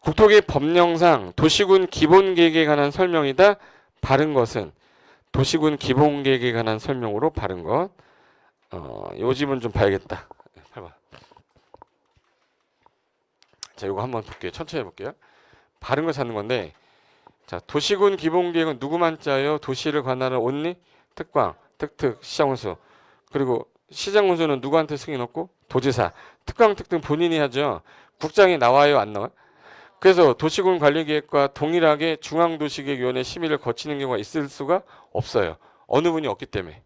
S1: 국토계획 법령상 도시군 기본계획에 관한 설명이다. 바른 것은 도시군 기본계획에 관한 설명으로 바른 것. 요 집은 좀 봐야겠다. 8번. 자, 이거 한번 볼게요. 천천히 해볼게요. 바른 거 찾는 건데, 자, 도시군 기본계획은 누구만 짜요? 도시를 관할하는 온리, 특광, 특특, 시장운수. 그리고 시장운수는 누구한테 승인 없고? 도지사. 특광, 특특 본인이 하죠. 국장이 나와요, 안 나와요? 그래서 도시군 관리계획과 동일하게 중앙도시계획위원회 심의를 거치는 경우가 있을 수가 없어요. 어느 분이 없기 때문에.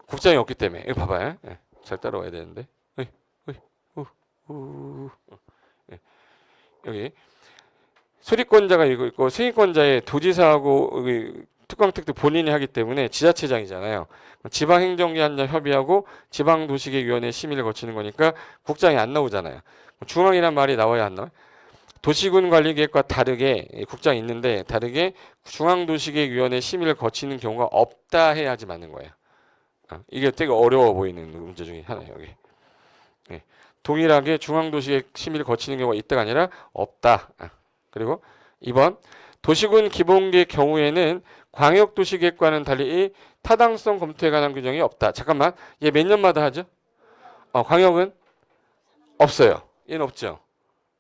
S1: 국장이 없기 때문에. 이거 봐봐요. 네, 잘 따라와야 되는데. 네. 여기 수리권자가 이거 있고 승인권자의 도지사하고 특광특특 본인이 하기 때문에 지자체장이잖아요. 지방행정기관과 협의하고 지방도시계획위원회 심의를 거치는 거니까 국장이 안 나오잖아요. 중앙이란 말이 나와야 안 나와요? 도시군 관리계획과 다르게 국장이 있는데 다르게 중앙도시계획위원회 심의를 거치는 경우가 없다 해야지 맞는 거예요. 이게 되게 어려워 보이는 문제 중에 하나예요. 여기. 네. 동일하게 중앙도시계획 심의를 거치는 경우가 있다가 아니라 없다. 그리고 2번 도시군 기본계획 경우에는 광역도시계획과는 달리 이 타당성 검토에 관한 규정이 없다. 잠깐만, 얘 몇 년마다 하죠? 광역은 없어요. 얘는 없죠.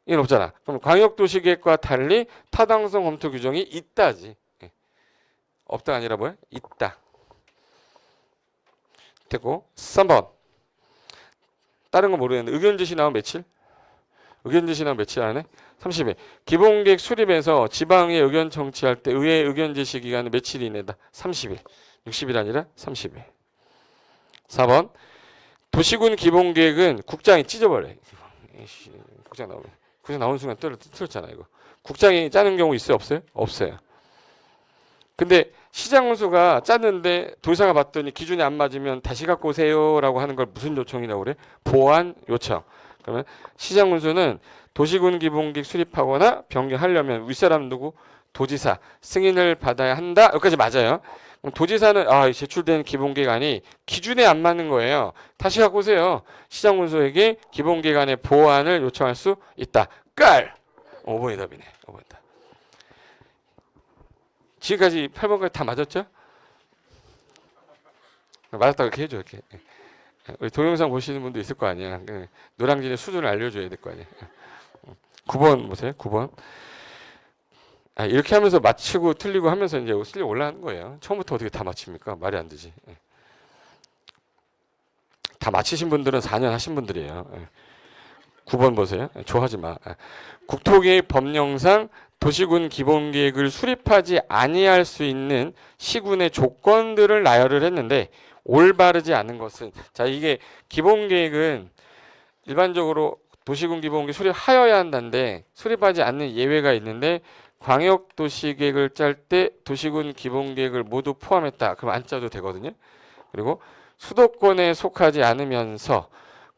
S1: 얘는 없잖아. 그럼 광역도시계획과 달리 타당성 검토 규정이 있다지. 없다가 아니라 뭐야? 있다. 됐고 3번. 다른 거 모르겠는데 의견 제시 나온 며칠? 의견 제시 나온 며칠 안에? 30일. 기본계획 수립에서 지방에 의견 청취할 때 의회 의견 제시 기간은 며칠 이내다? 30일. 60일 아니라 30일. 4번. 도시군 기본계획은 국장이 찢어버려요. 국장 나오는 순간 틀었잖아 이거. 국장이 짜는 경우 있어요? 없어요? 없어요. 근데 시장운수가 짰는데 도지사가 봤더니 기준이 안 맞으면 다시 갖고 오세요라고 하는 걸 무슨 요청이라고 그래? 보완 요청. 그러면 시장운수는 도시군 기본계획 수립하거나 변경하려면 윗사람 누구? 도지사 승인을 받아야 한다. 여기까지 맞아요. 그럼 도지사는 제출된 기본계획안이 기준에 안 맞는 거예요. 다시 갖고 오세요. 시장운수에게 기본계획안의 보완을 요청할 수 있다. 깔! 5번이 답이네. 5번 답. 지금까지 8번까지 다 맞았죠? 맞았다고 이렇게 해줘. 이렇게. 우리 동영상 보시는 분도 있을 거 아니야. 노량진의 수준을 알려줘야 될 거 아니야. 9번 보세요. 9번. 이렇게 하면서 맞추고 틀리고 하면서 이제 실력 올라가는 거예요. 처음부터 어떻게 다 맞춥니까? 말이 안 되지. 다 맞히신 분들은 4년 하신 분들이에요. 9번 보세요. 좋아하지 마. 국토계획 법령상 도시군 기본계획을 수립하지 아니할 수 있는 시군의 조건들을 나열을 했는데 올바르지 않은 것은, 자, 이게 기본계획은 일반적으로 도시군 기본계획 수립하여야 한다는데 수립하지 않는 예외가 있는데 광역도시계획을 짤 때 도시군 기본계획을 모두 포함했다. 그럼 안 짜도 되거든요. 그리고 수도권에 속하지 않으면서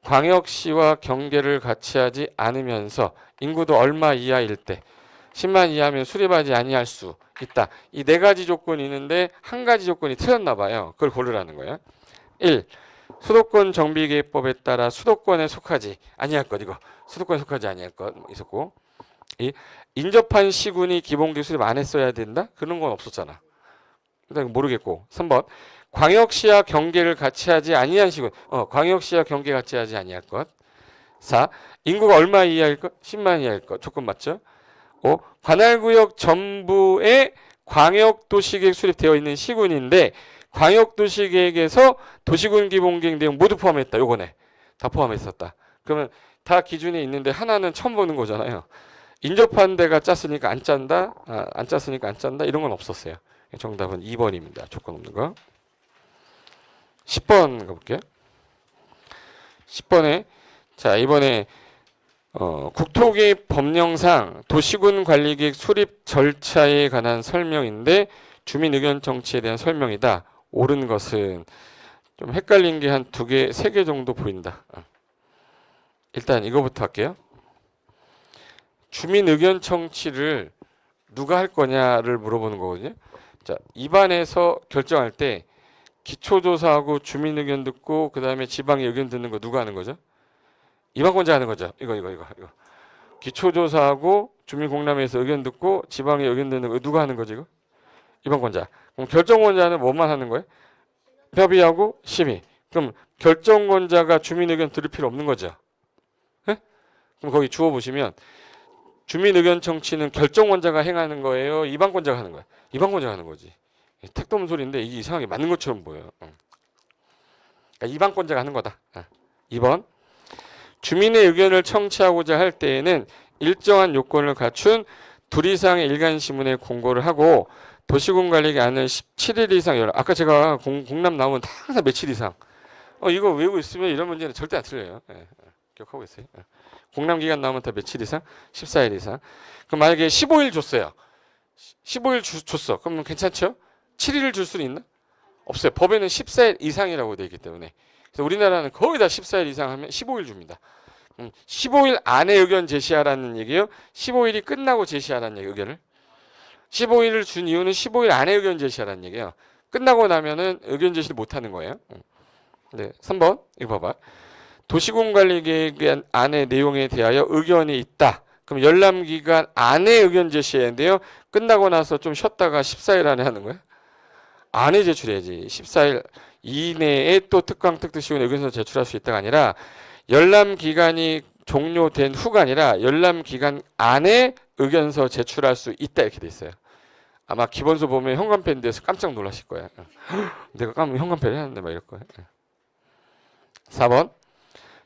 S1: 광역시와 경계를 같이 하지 않으면서 인구도 얼마 이하일 때 10만 이하면 수립하지 아니할 수 있다. 이 네 가지 조건이 있는데 한 가지 조건이 틀렸나 봐요. 그걸 고르라는 거예요. 1. 수도권 정비계획법에 따라 수도권에 속하지 아니할 것. 이거 수도권에 속하지 아니할 것 있었고, 2. 인접한 시군이 기본계획 수립 안 했어야 된다? 그런 건 없었잖아. 일단 모르겠고. 3번. 광역시와 경계를 같이 하지 아니한 시군. 광역시와 경계 같이 하지 아니할 것. 4. 인구가 얼마 이하일 것? 10만 이하일 것. 조건 맞죠? 5. 관할구역 전부에 광역도시계획 수립되어 있는 시군인데 광역도시계획에서 도시군 기본계획 내용 모두 포함했다. 요거네. 다 포함했었다. 그러면 다 기준이 있는데 하나는 처음 보는 거잖아요. 인접한 데가 짰으니까 안 짠다. 안 짰으니까 안 짠다. 이런 건 없었어요. 정답은 2번입니다. 조건 없는 거. 10번 가볼게요. 10번에 자 이번에 국토계획 법령상 도시군 관리계획 수립 절차에 관한 설명인데 주민 의견 정치에 대한 설명이다. 옳은 것은 좀 헷갈린 게 한 2개, 3개 정도 보인다. 일단 이거부터 할게요. 주민 의견 청취를 누가 할 거냐를 물어보는 거거든요. 자, 입안에서 결정할 때 기초조사하고 주민 의견 듣고 그 다음에 지방의 의견 듣는 거 누가 하는 거죠? 입안권자 하는 거죠. 이거. 기초조사하고 주민 공람회에서 의견 듣고 지방의 의견 듣는 거 누가 하는 거지 이거? 입안권자. 그럼 결정권자는 뭐만 하는 거예요? 협의하고 심의. 그럼 결정권자가 주민 의견 들을 필요 없는 거죠. 네? 그럼 거기 주어 보시면 주민 의견 청취는 결정권자가 행하는 거예요? 입안권자가 하는 거예요? 입안권자가 하는 거지. 택도 소리인데 이게 이상하게 맞는 것처럼 보여요. 그러니까 입안권자가 하는 거다. 2번. 주민의 의견을 청취하고자 할 때에는 일정한 요건을 갖춘 둘 이상의 일간신문에 공고를 하고 도시군 관리계 안을 17일 이상 열어. 아까 제가 공람 나오면 항상 며칠 이상. 이거 외우고 있으면 이런 문제는 절대 안 틀려요. 기억하고 있어요. 공람 기간 나오면 다 며칠 이상? 14일 이상. 그럼 만약에 15일 줬어요. 15일 줬어. 그러면 괜찮죠? 7일을 줄 수는 있나? 없어요. 법에는 14일 이상이라고 되어 있기 때문에. 그래서 우리나라는 거의 다 14일 이상 하면 15일 줍니다. 15일 안에 의견 제시하라는 얘기예요. 15일이 끝나고 제시하라는 얘기, 의견을. 15일을 준 이유는 15일 안에 의견 제시하라는 얘기예요. 끝나고 나면은 의견 제시를 못 하는 거예요. 네, 3번 이거 봐봐. 도시군 관리 계획 안의 내용에 대하여 의견이 있다. 그럼 열람 기간 안에 의견 제시해야 되는데요. 끝나고 나서 좀 쉬었다가 14일 안에 하는 거야? 안에 제출해야지. 14일 이내에 또 특강 특특시군 의견서 제출할 수 있다가 아니라 열람 기간이 종료된 후가 아니라 열람 기간 안에 의견서 제출할 수 있다 이렇게 돼 있어요. 아마 기본서 보면 현관펜 돼서 깜짝 놀라실 거예요. 내가 현관펜을 했는데 막 이럴 거예요. 4번.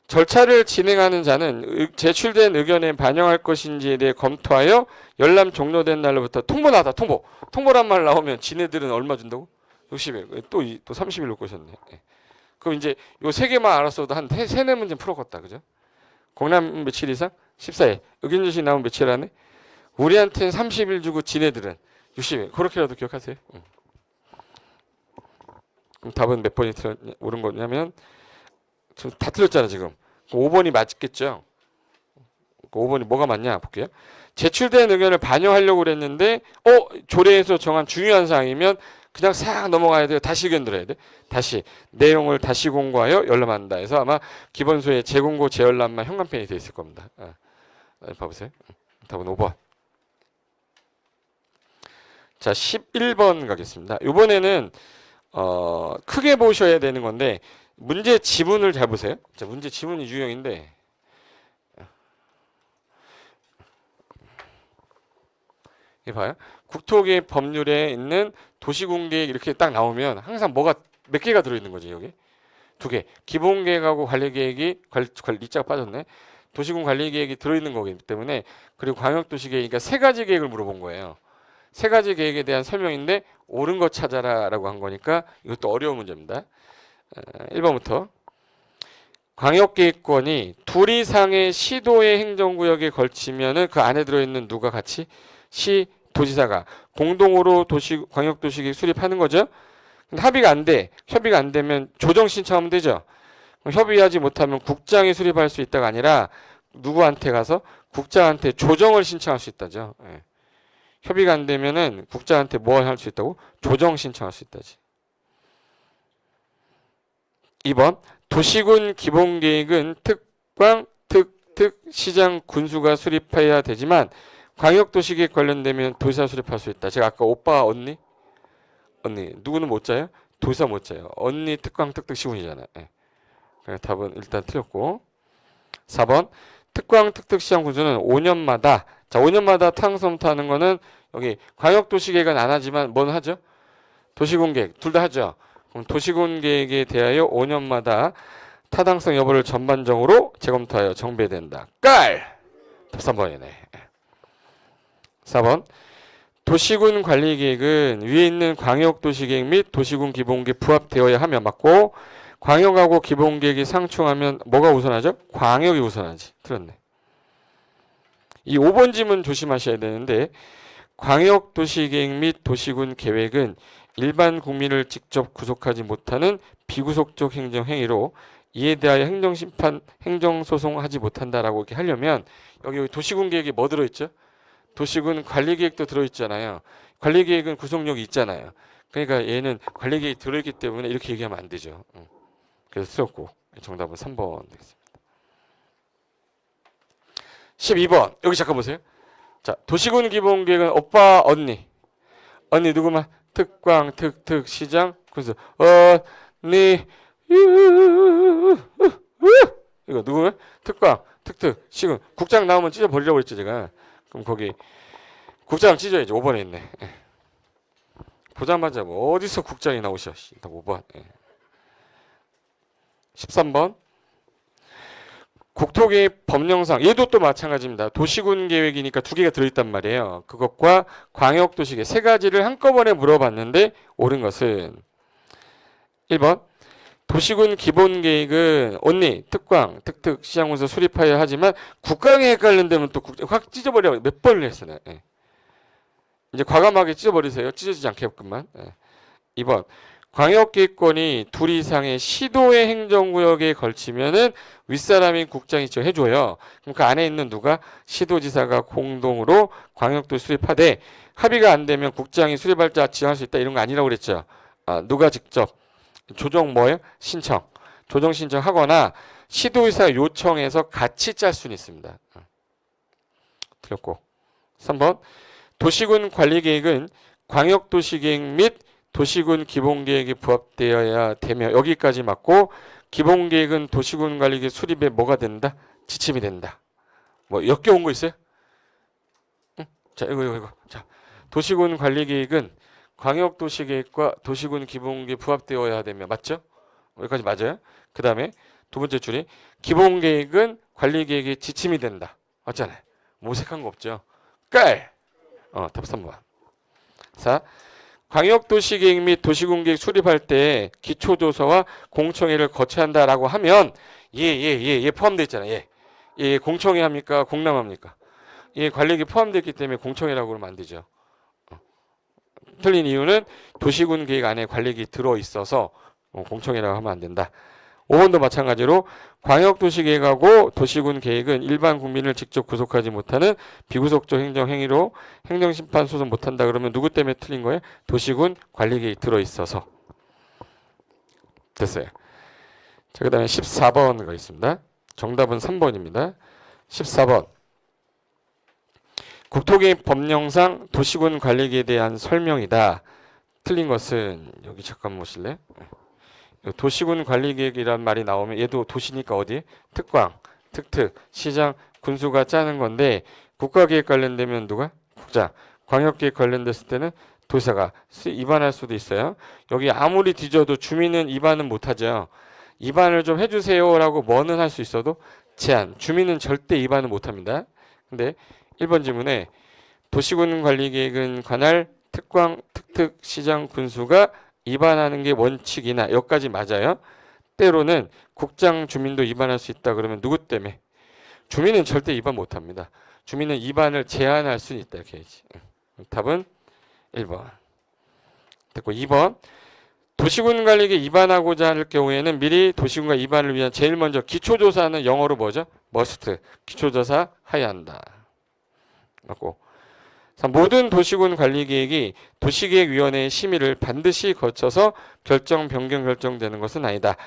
S1: 절차를 진행하는 자는 제출된 의견에 반영할 것인지에 대해 검토하여 열람 종료된 날로부터 통보 나왔다. 통보란 말 나오면 지네들은 얼마 준다고? 60일. 또 30일 놓고 오셨네. 그럼 이제 요 3개만 알았어도 한 3-4문제 풀었겠다. 그죠? 공람 며칠 이상? 14일. 의견 제시 나오면 며칠 안에? 우리한테는 30일 주고 지네들은 60일. 그렇게라도 기억하세요. 그럼 답은 몇 번이 옳은 거냐면 지금 다 틀렸잖아 지금. 5번이 맞겠죠. 5번이 뭐가 맞냐 볼게요. 제출된 의견을 반영하려고 그랬는데 조례에서 정한 중요한 사항이면 그냥 싹 넘어가야 돼요. 다시 의견 들어야 돼. 다시 내용을 다시 공고하여 열람한다 해서 아마 기본소에 재공고 재열람만 현관펜이 돼 있을 겁니다. 봐보세요. 답은 5번. 자 11번 가겠습니다. 이번에는 크게 보셔야 되는 건데 문제 지문을 잘 보세요. 자, 문제 지문이 유형인데 이거 봐요. 국토계획 법률에 있는 도시군계획 이렇게 딱 나오면 항상 뭐가 몇 개가 들어있는 거지 여기? 2개. 기본계획하고 관리계획이 관리자가 빠졌네. 도시군 관리계획이 들어있는 거기 때문에 그리고 광역도시계획이니까 3가지 계획을 물어본 거예요. 3가지 계획에 대한 설명인데 옳은 거 찾아라라고 한 거니까 이것도 어려운 문제입니다. 1번부터 광역계획권이 2 이상의 시도의 행정구역에 걸치면은 그 안에 들어있는 누가 같이 시 도지사가 공동으로 광역도시계획 수립하는 거죠. 근데 합의가 안 돼. 협의가 안 되면 조정 신청하면 되죠. 협의하지 못하면 국장이 수립할 수 있다가 아니라 누구한테 가서 국장한테 조정을 신청할 수 있다죠. 협의가 안 되면은 국장한테 뭐 할 수 있다고? 조정 신청할 수 있다지. 2번 도시군 기본계획은 특광, 특, 시장, 군수가 수립해야 되지만 광역도시계획 관련되면 도지사 수립할 수 있다. 제가 아까 오빠, 언니 누구는 못 자요? 도사 못 짜요. 언니 특광 특특 시군이잖아요. 예. 그래서 답은 일단 틀렸고 4번 특광 특특 시장 군수는 5년마다 자 5년마다 타당성부터 하는 거는 여기 광역도시계획은 안 하지만 뭔 하죠? 도시군계획 둘 다 하죠. 그럼 도시군계획에 대하여 5년마다 타당성 여부를 전반적으로 재검토하여 정비된다. 깔! 답 3번이네. 4번 도시군 관리계획은 위에 있는 광역도시계획 및 도시군 기본계획 부합되어야 하며 맞고 광역하고 기본계획이 상충하면 뭐가 우선하죠? 광역이 우선하지. 틀렸네. 이 5번 지문 조심하셔야 되는데 광역도시계획 및 도시군 계획은 일반 국민을 직접 구속하지 못하는 비구속적 행정행위로 이에 대하여 행정심판, 행정소송하지 못한다라고 이렇게 하려면 여기 도시군 계획에 뭐 들어있죠? 도시군 관리계획도 들어있잖아요. 관리계획은 구속력이 있잖아요. 그러니까 얘는 관리계획이 들어있기 때문에 이렇게 얘기하면 안 되죠. 그래서 틀렸고 정답은 3번 되겠습니다. 12번 여기 잠깐 보세요. 자 도시군 기본계획은 오빠 언니 누구만 특광 특특 시장 군수 언니 이거 누구면 특광 특특 시군 국장 나오면 찢어버리라고 했죠 제가. 그럼 거기 국장 찢어야지. 5번에 있네. 예. 보자마자 뭐 어디서 국장이 나오셔. 5번. 예. 13번 국토계획 법령상 얘도 또 마찬가지입니다. 도시군 계획이니까 두 개가 들어있단 말이에요. 그것과 광역도시계획 세 가지를 한꺼번에 물어봤는데 옳은 것은 1번 도시군 기본계획은 언니 특광 특특 시장군수 수립하여야 하지만 국가계획 관련되면 또 확 찢어버려. 몇 번을 했어요. 예. 이제 과감하게 찢어버리세요. 찢어지지 않게끔만. 예. 2번 광역계획권이 둘 이상의 시도의 행정구역에 걸치면은 윗사람인 국장이 해줘요. 그럼 그 안에 있는 누가 시도지사가 공동으로 광역도 수립하되 합의가 안 되면 국장이 수립할자 지정할 수 있다 이런 거 아니라고 그랬죠. 누가 직접 조정 뭐예요? 신청. 조정 신청하거나 시도의사가 요청해서 같이 짤 수는 있습니다. 틀렸고 3번 도시군 관리계획은 광역도시계획 및 도시군 기본계획이 부합되어야 되며 여기까지 맞고 기본계획은 도시군 관리계획 수립에 뭐가 된다? 지침이 된다. 뭐 역겨운 거 있어요? 응? 자 이거 자 도시군 관리계획은 광역도시계획과 도시군 기본계획 부합되어야 되며 맞죠? 여기까지 맞아요? 그 다음에 두 번째 줄이 기본계획은 관리계획의 지침이 된다. 맞잖아요. 모색한 거 없죠? 깔! 답 3번. 4. 광역도시계획 및 도시군계획 수립할 때 기초조사와 공청회를 거쳐야 한다라고 하면 얘 포함되어 있잖아요. 얘 공청회 합니까? 공람합니까? 얘 관리계획 포함되어 있기 때문에 공청회라고 그러면 안 되죠. 틀린 이유는 도시군 계획 안에 관리계획이 들어있어서 공청회라고 하면 안 된다. 5번도 마찬가지로 광역도시계획하고 도시군 계획은 일반 국민을 직접 구속하지 못하는 비구속적 행정행위로 행정심판 소송 못한다 그러면 누구 때문에 틀린 거예요? 도시군 관리계획이 들어있어서. 됐어요. 자, 그 다음에 14번가 있습니다. 정답은 3번입니다. 14번 국토계획 법령상 도시군 관리계획에 대한 설명이다. 틀린 것은 여기 잠깐 보실래요? 도시군 관리계획이란 말이 나오면 얘도 도시니까 어디? 특광, 특특, 시장, 군수가 짜는 건데 국가계획 관련되면 누가? 국장. 광역계획 관련됐을 때는 도시사가 입안할 수도 있어요. 여기 아무리 뒤져도 주민은 입안은 못하죠. 입안을 좀 해주세요라고 뭐는 할 수 있어도 제한. 주민은 절대 입안은 못합니다. 근데 1번 질문에 도시군 관리계획은 관할 특광, 특특, 시장, 군수가 입안하는 게 원칙이나 여기까지 맞아요. 때로는 국장 주민도 입안할 수 있다 그러면 누구 때문에? 주민은 절대 입안 못합니다. 주민은 입안을 제한할 수 있다 이렇게 해야지. 답은 1번. 됐고 2번 도시군 관리계획 입안하고자 할 경우에는 미리 도시군과 입안을 위한 제일 먼저 기초조사는 영어로 뭐죠? 머스트. 기초조사 하야 한다. 맞고 모든 도시군 관리계획이 도시계획위원회의 심의를 반드시 거쳐서 결정, 변경 결정되는 것은 아니다.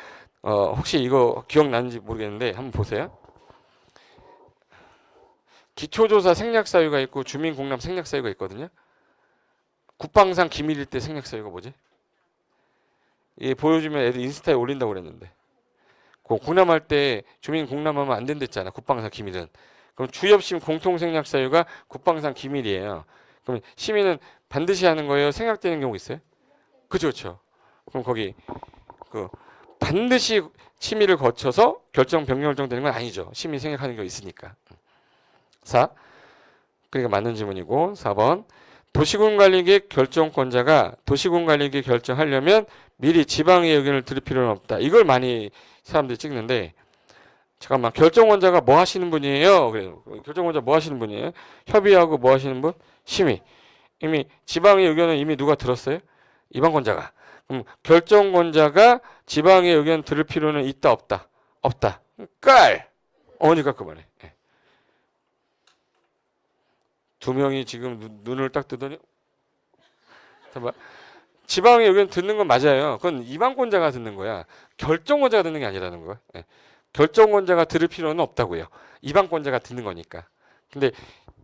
S1: 혹시 이거 기억나는지 모르겠는데 한번 보세요. 기초조사 생략사유가 있고 주민공람 생략사유가 있거든요. 국방상 기밀일 때 생략사유가 뭐지? 이 보여주면 애들 인스타에 올린다고 그랬는데. 그 공람할 때 주민 공람하면 안 된댔잖아. 국방상 기밀은. 그럼 주엽심 공통생략 사유가 국방상 기밀이에요. 그럼 시민은 반드시 하는 거예요? 생략되는 경우 있어요? 그죠, 그렇죠. 그럼 거기 그 반드시 심의를 거쳐서 결정 변경 결정되는 건 아니죠. 심의 생략하는 경우 있으니까. 4. 그러니까 맞는 질문이고 4번 도시군관리계획 결정권자가 도시군관리계획 결정하려면 미리 지방의 의견을 들을 필요는 없다. 이걸 많이 사람들이 찍는데 잠깐만 결정권자가 뭐 하시는 분이에요? 그래요. 결정권자 뭐 하시는 분이에요? 협의하고 뭐 하시는 분? 심의. 이미 지방의 의견은 이미 누가 들었어요? 이방권자가. 그럼 결정권자가 지방의 의견 들을 필요는 있다 없다? 없다. 깔! 어머니가 그 말해. 두 명이 지금 눈을 딱 뜨더니 잠깐만. 지방의 의견 듣는 건 맞아요. 그건 이방권자가 듣는 거야. 결정권자가 듣는 게 아니라는 거야. 결정권자가 들을 필요는 없다고요. 이방권자가 듣는 거니까. 근데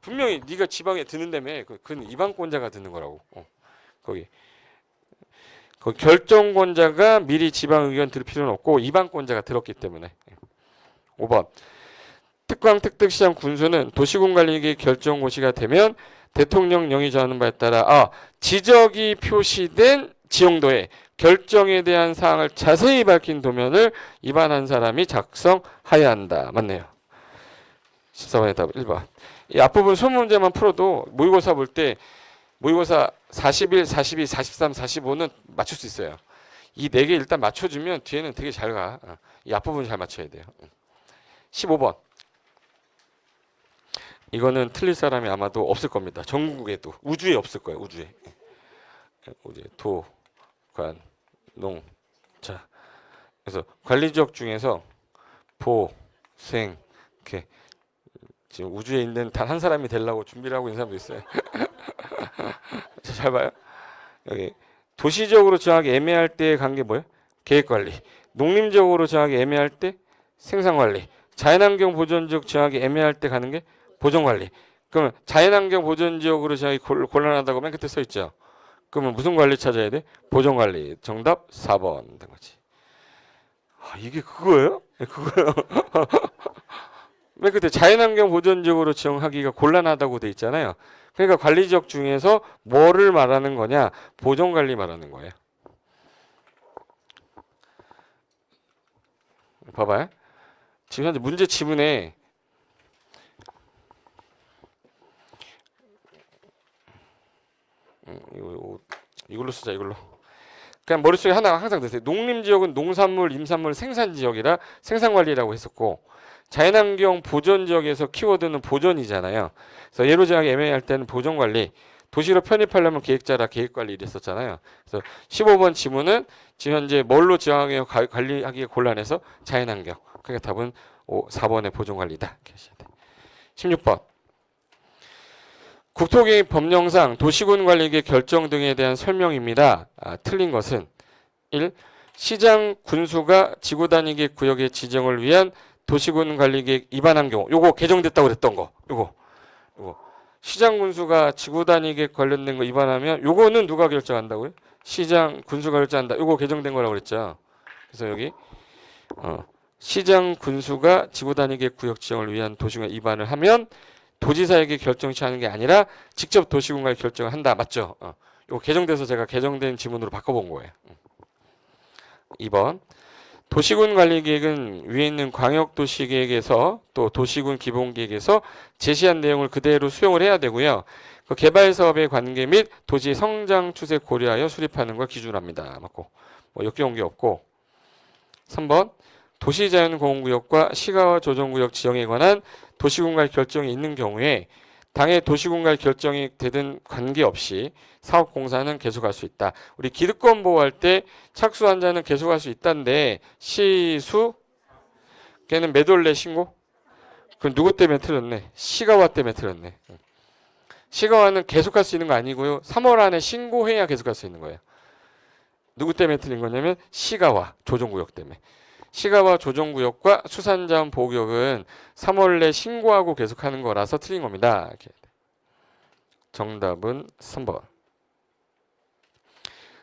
S1: 분명히 네가 지방에 듣는다며 그건 이방권자가 듣는 거라고. 거기 그 결정권자가 미리 지방 의견 들을 필요는 없고 이방권자가 들었기 때문에. 5번 특광 특특시장 군수는 도시군관리계획 결정고시가 되면 대통령 영의 정하는 바에 따라 지적이 표시된 지형도에 결정에 대한 사항을 자세히 밝힌 도면을 입안한 사람이 작성하여야 한다. 맞네요. 14번의 답 1번. 이 앞부분 소문제만 풀어도 모의고사 볼 때 모의고사 41, 42, 43, 45는 맞출 수 있어요. 이 4개 일단 맞춰주면 뒤에는 되게 잘 가. 이 앞부분 잘 맞춰야 돼요. 15번. 이거는 틀릴 사람이 아마도 없을 겁니다. 전국에도. 우주에 없을 거예요. 우주에. 도, 관, 농. 자. 그래서 관리지역 중에서 보, 생, 이렇게 지금 우주에 있는 단 한 사람이 되려고 준비를 하고 있는 사람도 있어요. 잘 봐요. 여기 도시적으로 정하기 애매할 때의 관계 뭐예요? 계획관리. 농림적으로 정하기 애매할 때 생산관리. 자연환경 보존지역 정하기 애매할 때 가는 게 보존관리. 그러면 자연환경 보존지역으로 정하기 곤란하다고 맨 끝에 써 있죠. 그러면 무슨 관리 찾아야 돼? 보존관리. 정답 4번 된 거지. 이게 그거예요? 그거예요. 맨 끝에 자연환경 보존지역으로 지정하기가 곤란하다고 돼 있잖아요. 그러니까 관리지역 중에서 뭐를 말하는 거냐? 보존관리 말하는 거예요. 봐봐요. 지금 현재 문제 지문에 이걸로 쓰자. 이걸로. 그냥 머릿속에 하나 항상 드세요. 농림지역은 농산물, 임산물 생산지역이라 생산관리라고 했었고 자연환경 보존지역에서 키워드는 보존이잖아요. 그래서 예로 정하기 애매할 때는 보존관리, 도시로 편입하려면 계획자라 계획관리 이랬었잖아요. 그래서 15번 지문은 지금 현재 뭘로 지정하기 관리하기가 곤란해서 자연환경. 그러니까 답은 4번의 보존관리다. 16번 국토계획 법령상 도시군관리계획 결정 등에 대한 설명입니다. 틀린 것은 1. 시장 군수가 지구단위계획 구역의 지정을 위한 도시군관리계획 위반한 경우 요거 개정됐다고 그랬던 거 요거 시장 군수가 지구단위계획 관련된 거 위반하면 요거는 누가 결정한다고요? 시장 군수가 결정한다. 요거 개정된 거라고 그랬죠. 그래서 여기 시장 군수가 지구단위계획 구역 지정을 위한 도시군 위반을 하면 도지사에게 결정치 하는 게 아니라 직접 도시군관리 결정을 한다. 맞죠? 이거 개정돼서 제가 개정된 지문으로 바꿔본 거예요. 2번 도시군관리계획은 위에 있는 광역도시계획에서 또 도시군 기본계획에서 제시한 내용을 그대로 수용을 해야 되고요. 그 개발사업의 관계 및 도시 성장 추세 고려하여 수립하는 걸 기준으로 합니다. 맞고 뭐 역겨운 게 없고 3번 도시자연공원구역과 시가와 조정구역 지정에 관한 도시군관리 결정이 있는 경우에 당해 도시군관리 결정이 되든 관계없이 사업공사는 계속할 수 있다. 우리 기득권 보호할 때 착수환자는 계속할 수 있다는데 시수 걔는 매도래 신고? 그건 누구 때문에 틀렸네? 시가와 때문에 틀렸네. 시가와는 계속할 수 있는 거 아니고요. 3월 안에 신고해야 계속할 수 있는 거예요. 누구 때문에 틀린 거냐면 시가와 조정구역 때문에. 시가와 조정구역과 수산자원 보호구역은 3월 내 신고하고 계속하는 거라서 틀린 겁니다. 이렇게. 정답은 3번.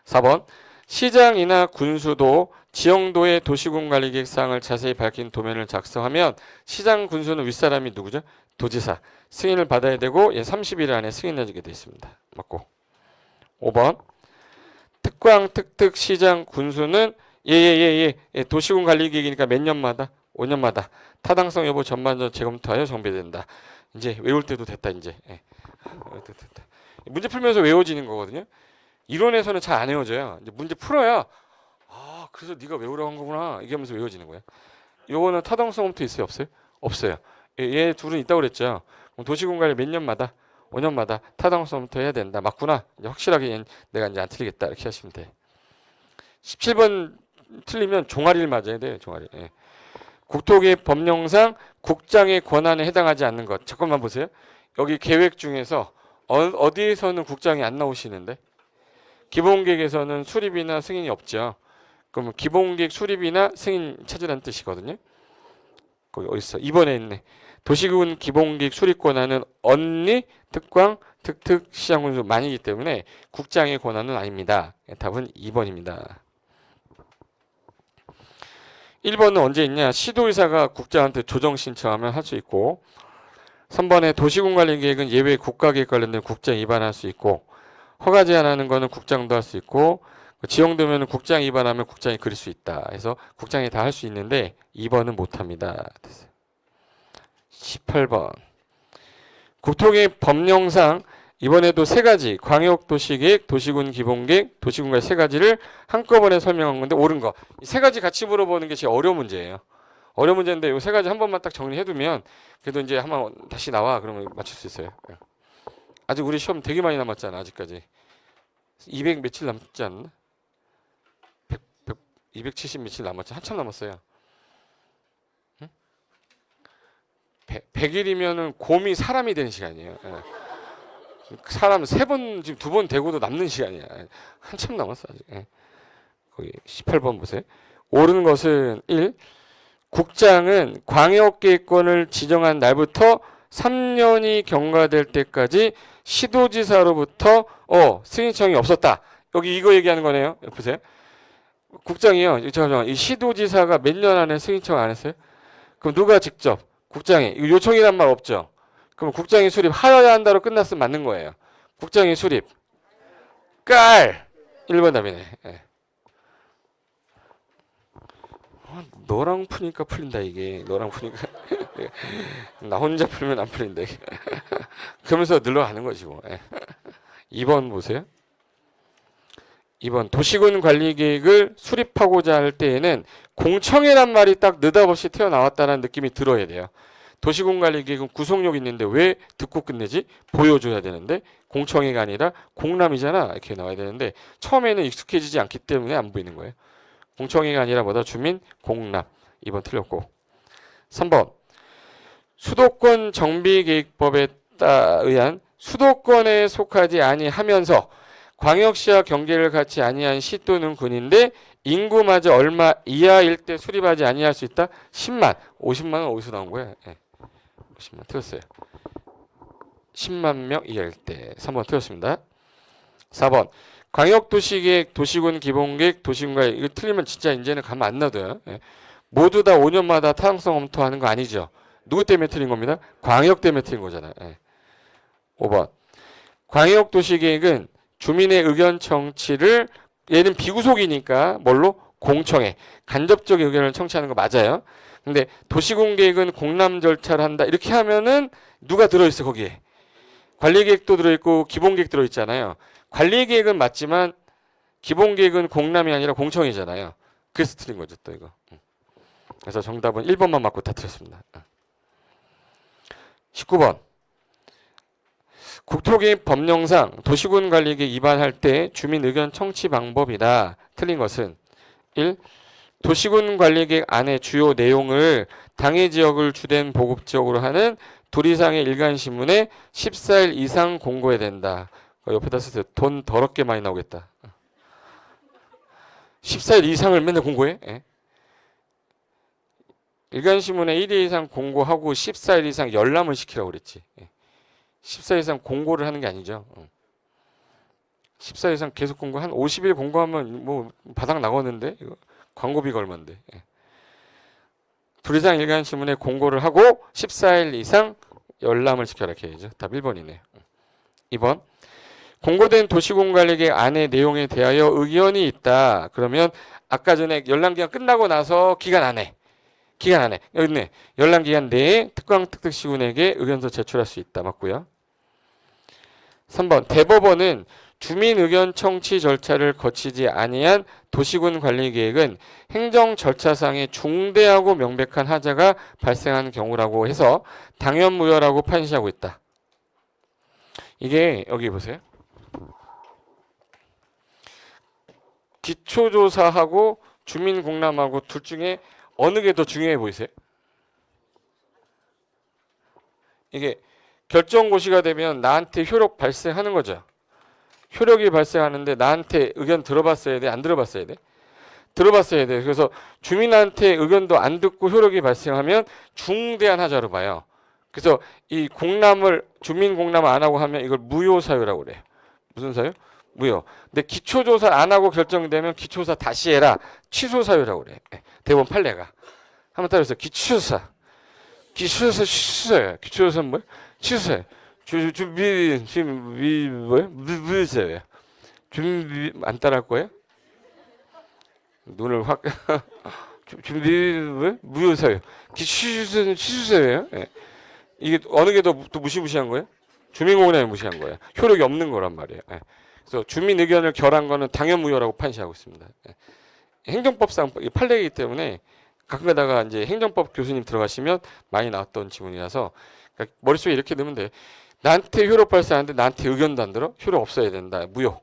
S1: 4번. 시장이나 군수도 지형도의 도시군 관리 계획사항을 자세히 밝힌 도면을 작성하면 시장 군수는 윗사람이 누구죠? 도지사. 승인을 받아야 되고 30일 안에 승인 내주게 되어 있습니다. 맞고. 5번. 특광, 특특, 시장, 군수는 도시군 관리 계획이니까 몇 년마다? 5년마다 타당성 여부 전반적으로 재검토하여 정비된다. 이제 외울 때도 됐다 이제. 됐다. 문제 풀면서 외워지는 거거든요. 이론에서는 잘 안 외워져요. 이제 문제 풀어야 그래서 네가 외우라고 한 거구나 이게 하면서 외워지는 거예요. 요거는 타당성 검토 있어요 없어요? 없어요. 얘 둘은 있다고 그랬죠. 그럼 도시군 관리 몇 년마다? 5년마다 타당성 검토 해야 된다. 맞구나. 이제 확실하게 내가 이제 안 틀리겠다 이렇게 하시면 돼. 17번 틀리면 종아리를 맞아야 돼요. 종아리. 국토계획 법령상 국장의 권한에 해당하지 않는 것. 잠깐만 보세요. 여기 계획 중에서 어디에서는 국장이 안 나오시는데 기본계획에서는 수립이나 승인이 없죠. 그러면 기본계획 수립이나 승인 찾으라는 뜻이거든요. 거기 어디 있어? 2번에 있네. 도시군 기본계획 수립 권한은 언리, 특광, 특특, 시장군수 만이기 때문에 국장의 권한은 아닙니다. 답은 2번입니다. 1번은 언제 있냐? 시도의사가 국장한테 조정 신청하면 할 수 있고 3번에 도시군 관리 계획은 예외 국가계획 관련된 국장 위반할 수 있고 허가 제한하는 거는 국장도 할 수 있고 지형도면은 국장 위반하면 국장이 그릴 수 있다. 그래서 국장이 다 할 수 있는데 2번은 못합니다. 18번 국토계획 법령상 이번에도 세 가지 광역도시계획, 도시군 기본계획, 도시군과 세 가지를 한꺼번에 설명한 건데 옳은 거. 이 세 가지 같이 물어보는 게 제일 어려운 문제예요. 어려운 문제인데 이 세 가지 한 번만 딱 정리해두면 그래도 이제 한번 다시 나와 그러면 맞출 수 있어요. 아직 우리 시험 되게 많이 남았잖아 아직까지. 200 며칠 남지 않나? 270 며칠 남았지. 한참 남았어요. 100일이면은 곰이 사람이 되는 시간이에요. 사람 3번 지금 2번 되고도 남는 시간이야. 한참 남았어 아직. 거기 18번 보세요. 옳은 것은 1. 국장은 광역계획권을 지정한 날부터 3년이 경과될 때까지 시도지사로부터 승인청이 없었다. 여기 이거 얘기하는 거네요. 보세요. 국장이요. 잠깐만. 이 시도지사가 몇 년 안에 승인청 안 했어요? 그럼 누가 직접? 국장이. 이거 요청이란 말 없죠. 그럼 국장이 수립하여야 한다로 끝났으면 맞는 거예요. 국장이 수립. 깔! 1번 답이네. 너랑 푸니까 풀린다 이게. 너랑 푸니까. 나 혼자 풀면 안 풀린다 이게. 그러면서 늘어가는 거지 뭐. 2번 보세요. 2번 도시군 관리계획을 수립하고자 할 때에는 공청회란 말이 딱 느닷없이 튀어나왔다는 느낌이 들어야 돼요. 도시군 관리계획은 구속력 있는데 왜 듣고 끝내지? 보여줘야 되는데 공청회가 아니라 공람이잖아 이렇게 나와야 되는데 처음에는 익숙해지지 않기 때문에 안 보이는 거예요. 공청회가 아니라 뭐다? 주민 공람. 2번 틀렸고 3번 수도권 정비계획법에 의한 수도권에 속하지 아니하면서 광역시와 경계를 갖지 아니한 시 또는 군인데 인구마저 얼마 이하일 때 수립하지 아니할 수 있다? 10만. 50만은 어디서 나온 거야? 50만 틀렸어요. 10만 명 이하일 때. 3번 틀렸습니다. 4번 광역도시계획, 도시군 기본계획, 도시군과 이거 틀리면 진짜 이제는 가만 안 놔둬요. 모두 다 5년마다 타당성 검토하는 거 아니죠. 누구 때문에 틀린 겁니다? 광역 때문에 틀린 거잖아요. 5번 광역도시계획은 주민의 의견 청취를 얘는 비구속이니까 뭘로? 공청회. 간접적인 의견을 청취하는 거 맞아요. 근데 도시군계획은 공람 절차를 한다. 이렇게 하면은 누가 들어있어 거기에? 관리계획도 들어있고 기본계획 들어있잖아요. 관리계획은 맞지만 기본계획은 공람이 아니라 공청회잖아요. 그래서 틀린 거죠 또 이거. 그래서 정답은 1번만 맞고 다 틀렸습니다. 19번 국토계획 법령상 도시군 관리계획 위반할 때 주민 의견 청취 방법이다. 틀린 것은 1. 도시군 관리계획 안의 주요 내용을 당해 지역을 주된 보급 지역으로 하는 둘 이상의 일간신문에 14일 이상 공고해야 된다. 옆에다 쓰세요. 돈 더럽게 많이 나오겠다. 14일 이상을 맨날 공고해? 일간신문에 1일 이상 공고하고 14일 이상 열람을 시키라고 그랬지. 14일 이상 공고를 하는 게 아니죠. 14일 이상 계속 공고 한 50일 공고하면 뭐 바닥 나가는데 이거 광고비가 얼마인데. 예. 불이상 일간 신문에 공고를 하고 14일 이상 열람을 지켜라 이렇게 해야죠. 답 1번이네요. 2번. 공고된 도시공관리계획 안의 내용에 대하여 의견이 있다. 그러면 아까 전에 열람기간 끝나고 나서 기간 안에 여기 있네. 열람기간 내에 특광특특시군에게 의견서 제출할 수 있다. 맞고요. 3번. 대법원은 주민 의견 청취 절차를 거치지 아니한 도시군 관리 계획은 행정 절차상의 중대하고 명백한 하자가 발생한 경우라고 해서 당연무효라고 판시하고 있다. 이게 여기 보세요. 기초조사하고 주민공람하고 둘 중에 어느 게 더 중요해 보이세요? 이게 결정고시가 되면 나한테 효력 발생하는 거죠. 효력이 발생하는데 나한테 의견 들어봤어야 돼? 안 들어봤어야 돼? 들어봤어야 돼. 그래서 주민한테 의견도 안 듣고 효력이 발생하면 중대한 하자로 봐요. 그래서 이 공람을 주민 공람 안 하고 하면 이걸 무효 사유라고 그래요. 무슨 사유? 무효. 근데 기초조사 안 하고 결정되면 기초조사 다시 해라. 취소 사유라고 그래요. 대법원 판례가. 한번 따라해서 기초조사. 취소예요. 기초조사는 뭐예요? 취소예요. 준비 뭐예요? 무효사유예요. 준비 안 따라할 거예요? 눈을 확 준비 뭐예요? 무효사유. 취소는 취소사유예요. 예. 이게 어느 게 더 무시무시한 거예요? 주민공람이 무시한 거예요. 효력이 없는 거란 말이에요. 예. 그래서 주민 의견을 결한 거는 당연 무효라고 판시하고 있습니다. 예. 행정법상 판례이기 때문에 가끔가다가 이제 행정법 교수님 들어가시면 많이 나왔던 지문이라서 그러니까 머릿속에 이렇게 넣으면 돼. 나한테 효력 발생하는데 나한테 의견도 안 들어? 효력 없어야 된다. 무효.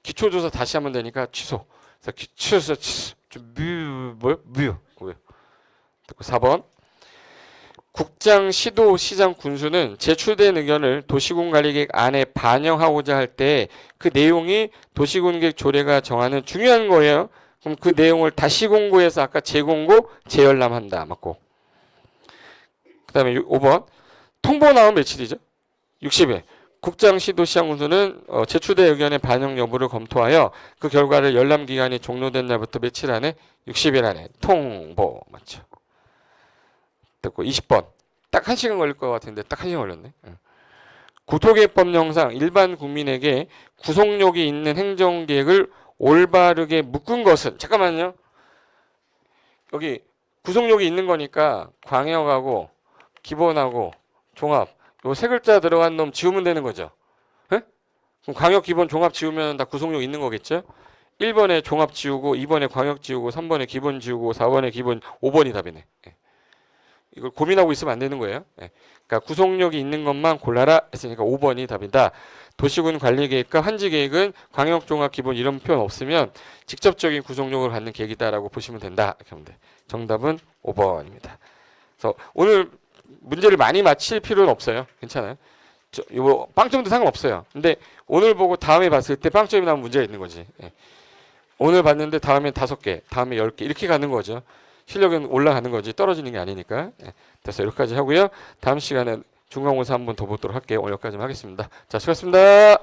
S1: 기초조사 다시 하면 되니까 취소. 그래서 기초조사 취소. 무효. 4번. 국장, 시도, 시장, 군수는 제출된 의견을 도시군관리계획 안에 반영하고자 할 때 그 내용이 도시군계획 조례가 정하는 중요한 거예요. 그럼 그 내용을 다시 공고해서 아까 재공고, 재열람한다. 맞고. 그 다음에 5번. 통보 나온 며칠이죠? 60일. 국장, 시도, 시장, 군수는 제출된 의견의 반영 여부를 검토하여 그 결과를 열람기간이 종료된 날부터 며칠 안에 60일 안에 통보. 맞죠? 됐고 20번. 딱 1시간 걸릴 것 같은데 딱 1시간 걸렸네. 국토계획법령상 일반 국민에게 구속력이 있는 행정계획을 올바르게 묶은 것은 잠깐만요. 여기 구속력이 있는 거니까 광역하고 기본하고 종합 요 세 글자 들어간 놈 지우면 되는 거죠. 에? 그럼 광역 기본 종합 지우면 다 구속력 있는 거겠죠? 1번에 종합 지우고 2번에 광역 지우고 3번에 기본 지우고 4번에 기본 5번이 답이네. 이걸 고민하고 있으면 안 되는 거예요. 그러니까 구속력이 있는 것만 골라라 했으니까 5번이 답이다. 도시군 관리계획과 환지계획은 광역종합 기본 이런 표현 없으면 직접적인 구속력을 갖는 계획이다라고 보시면 된다. 이렇게 하면 돼. 정답은 5번입니다. 그래서 오늘 문제를 많이 맞힐 필요는 없어요. 괜찮아요. 이거 빵점도 상관없어요. 근데 오늘 보고 다음에 봤을 때 빵점이 나오면 문제가 있는 거지. 오늘 봤는데 다음에 5개, 다음에 10개 이렇게 가는 거죠. 실력은 올라가는 거지 떨어지는 게 아니니까. 그래서 여기까지 하고요. 다음 시간에 중간고사 한번 더 보도록 할게요. 오늘 여기까지 하겠습니다. 자, 수고하셨습니다.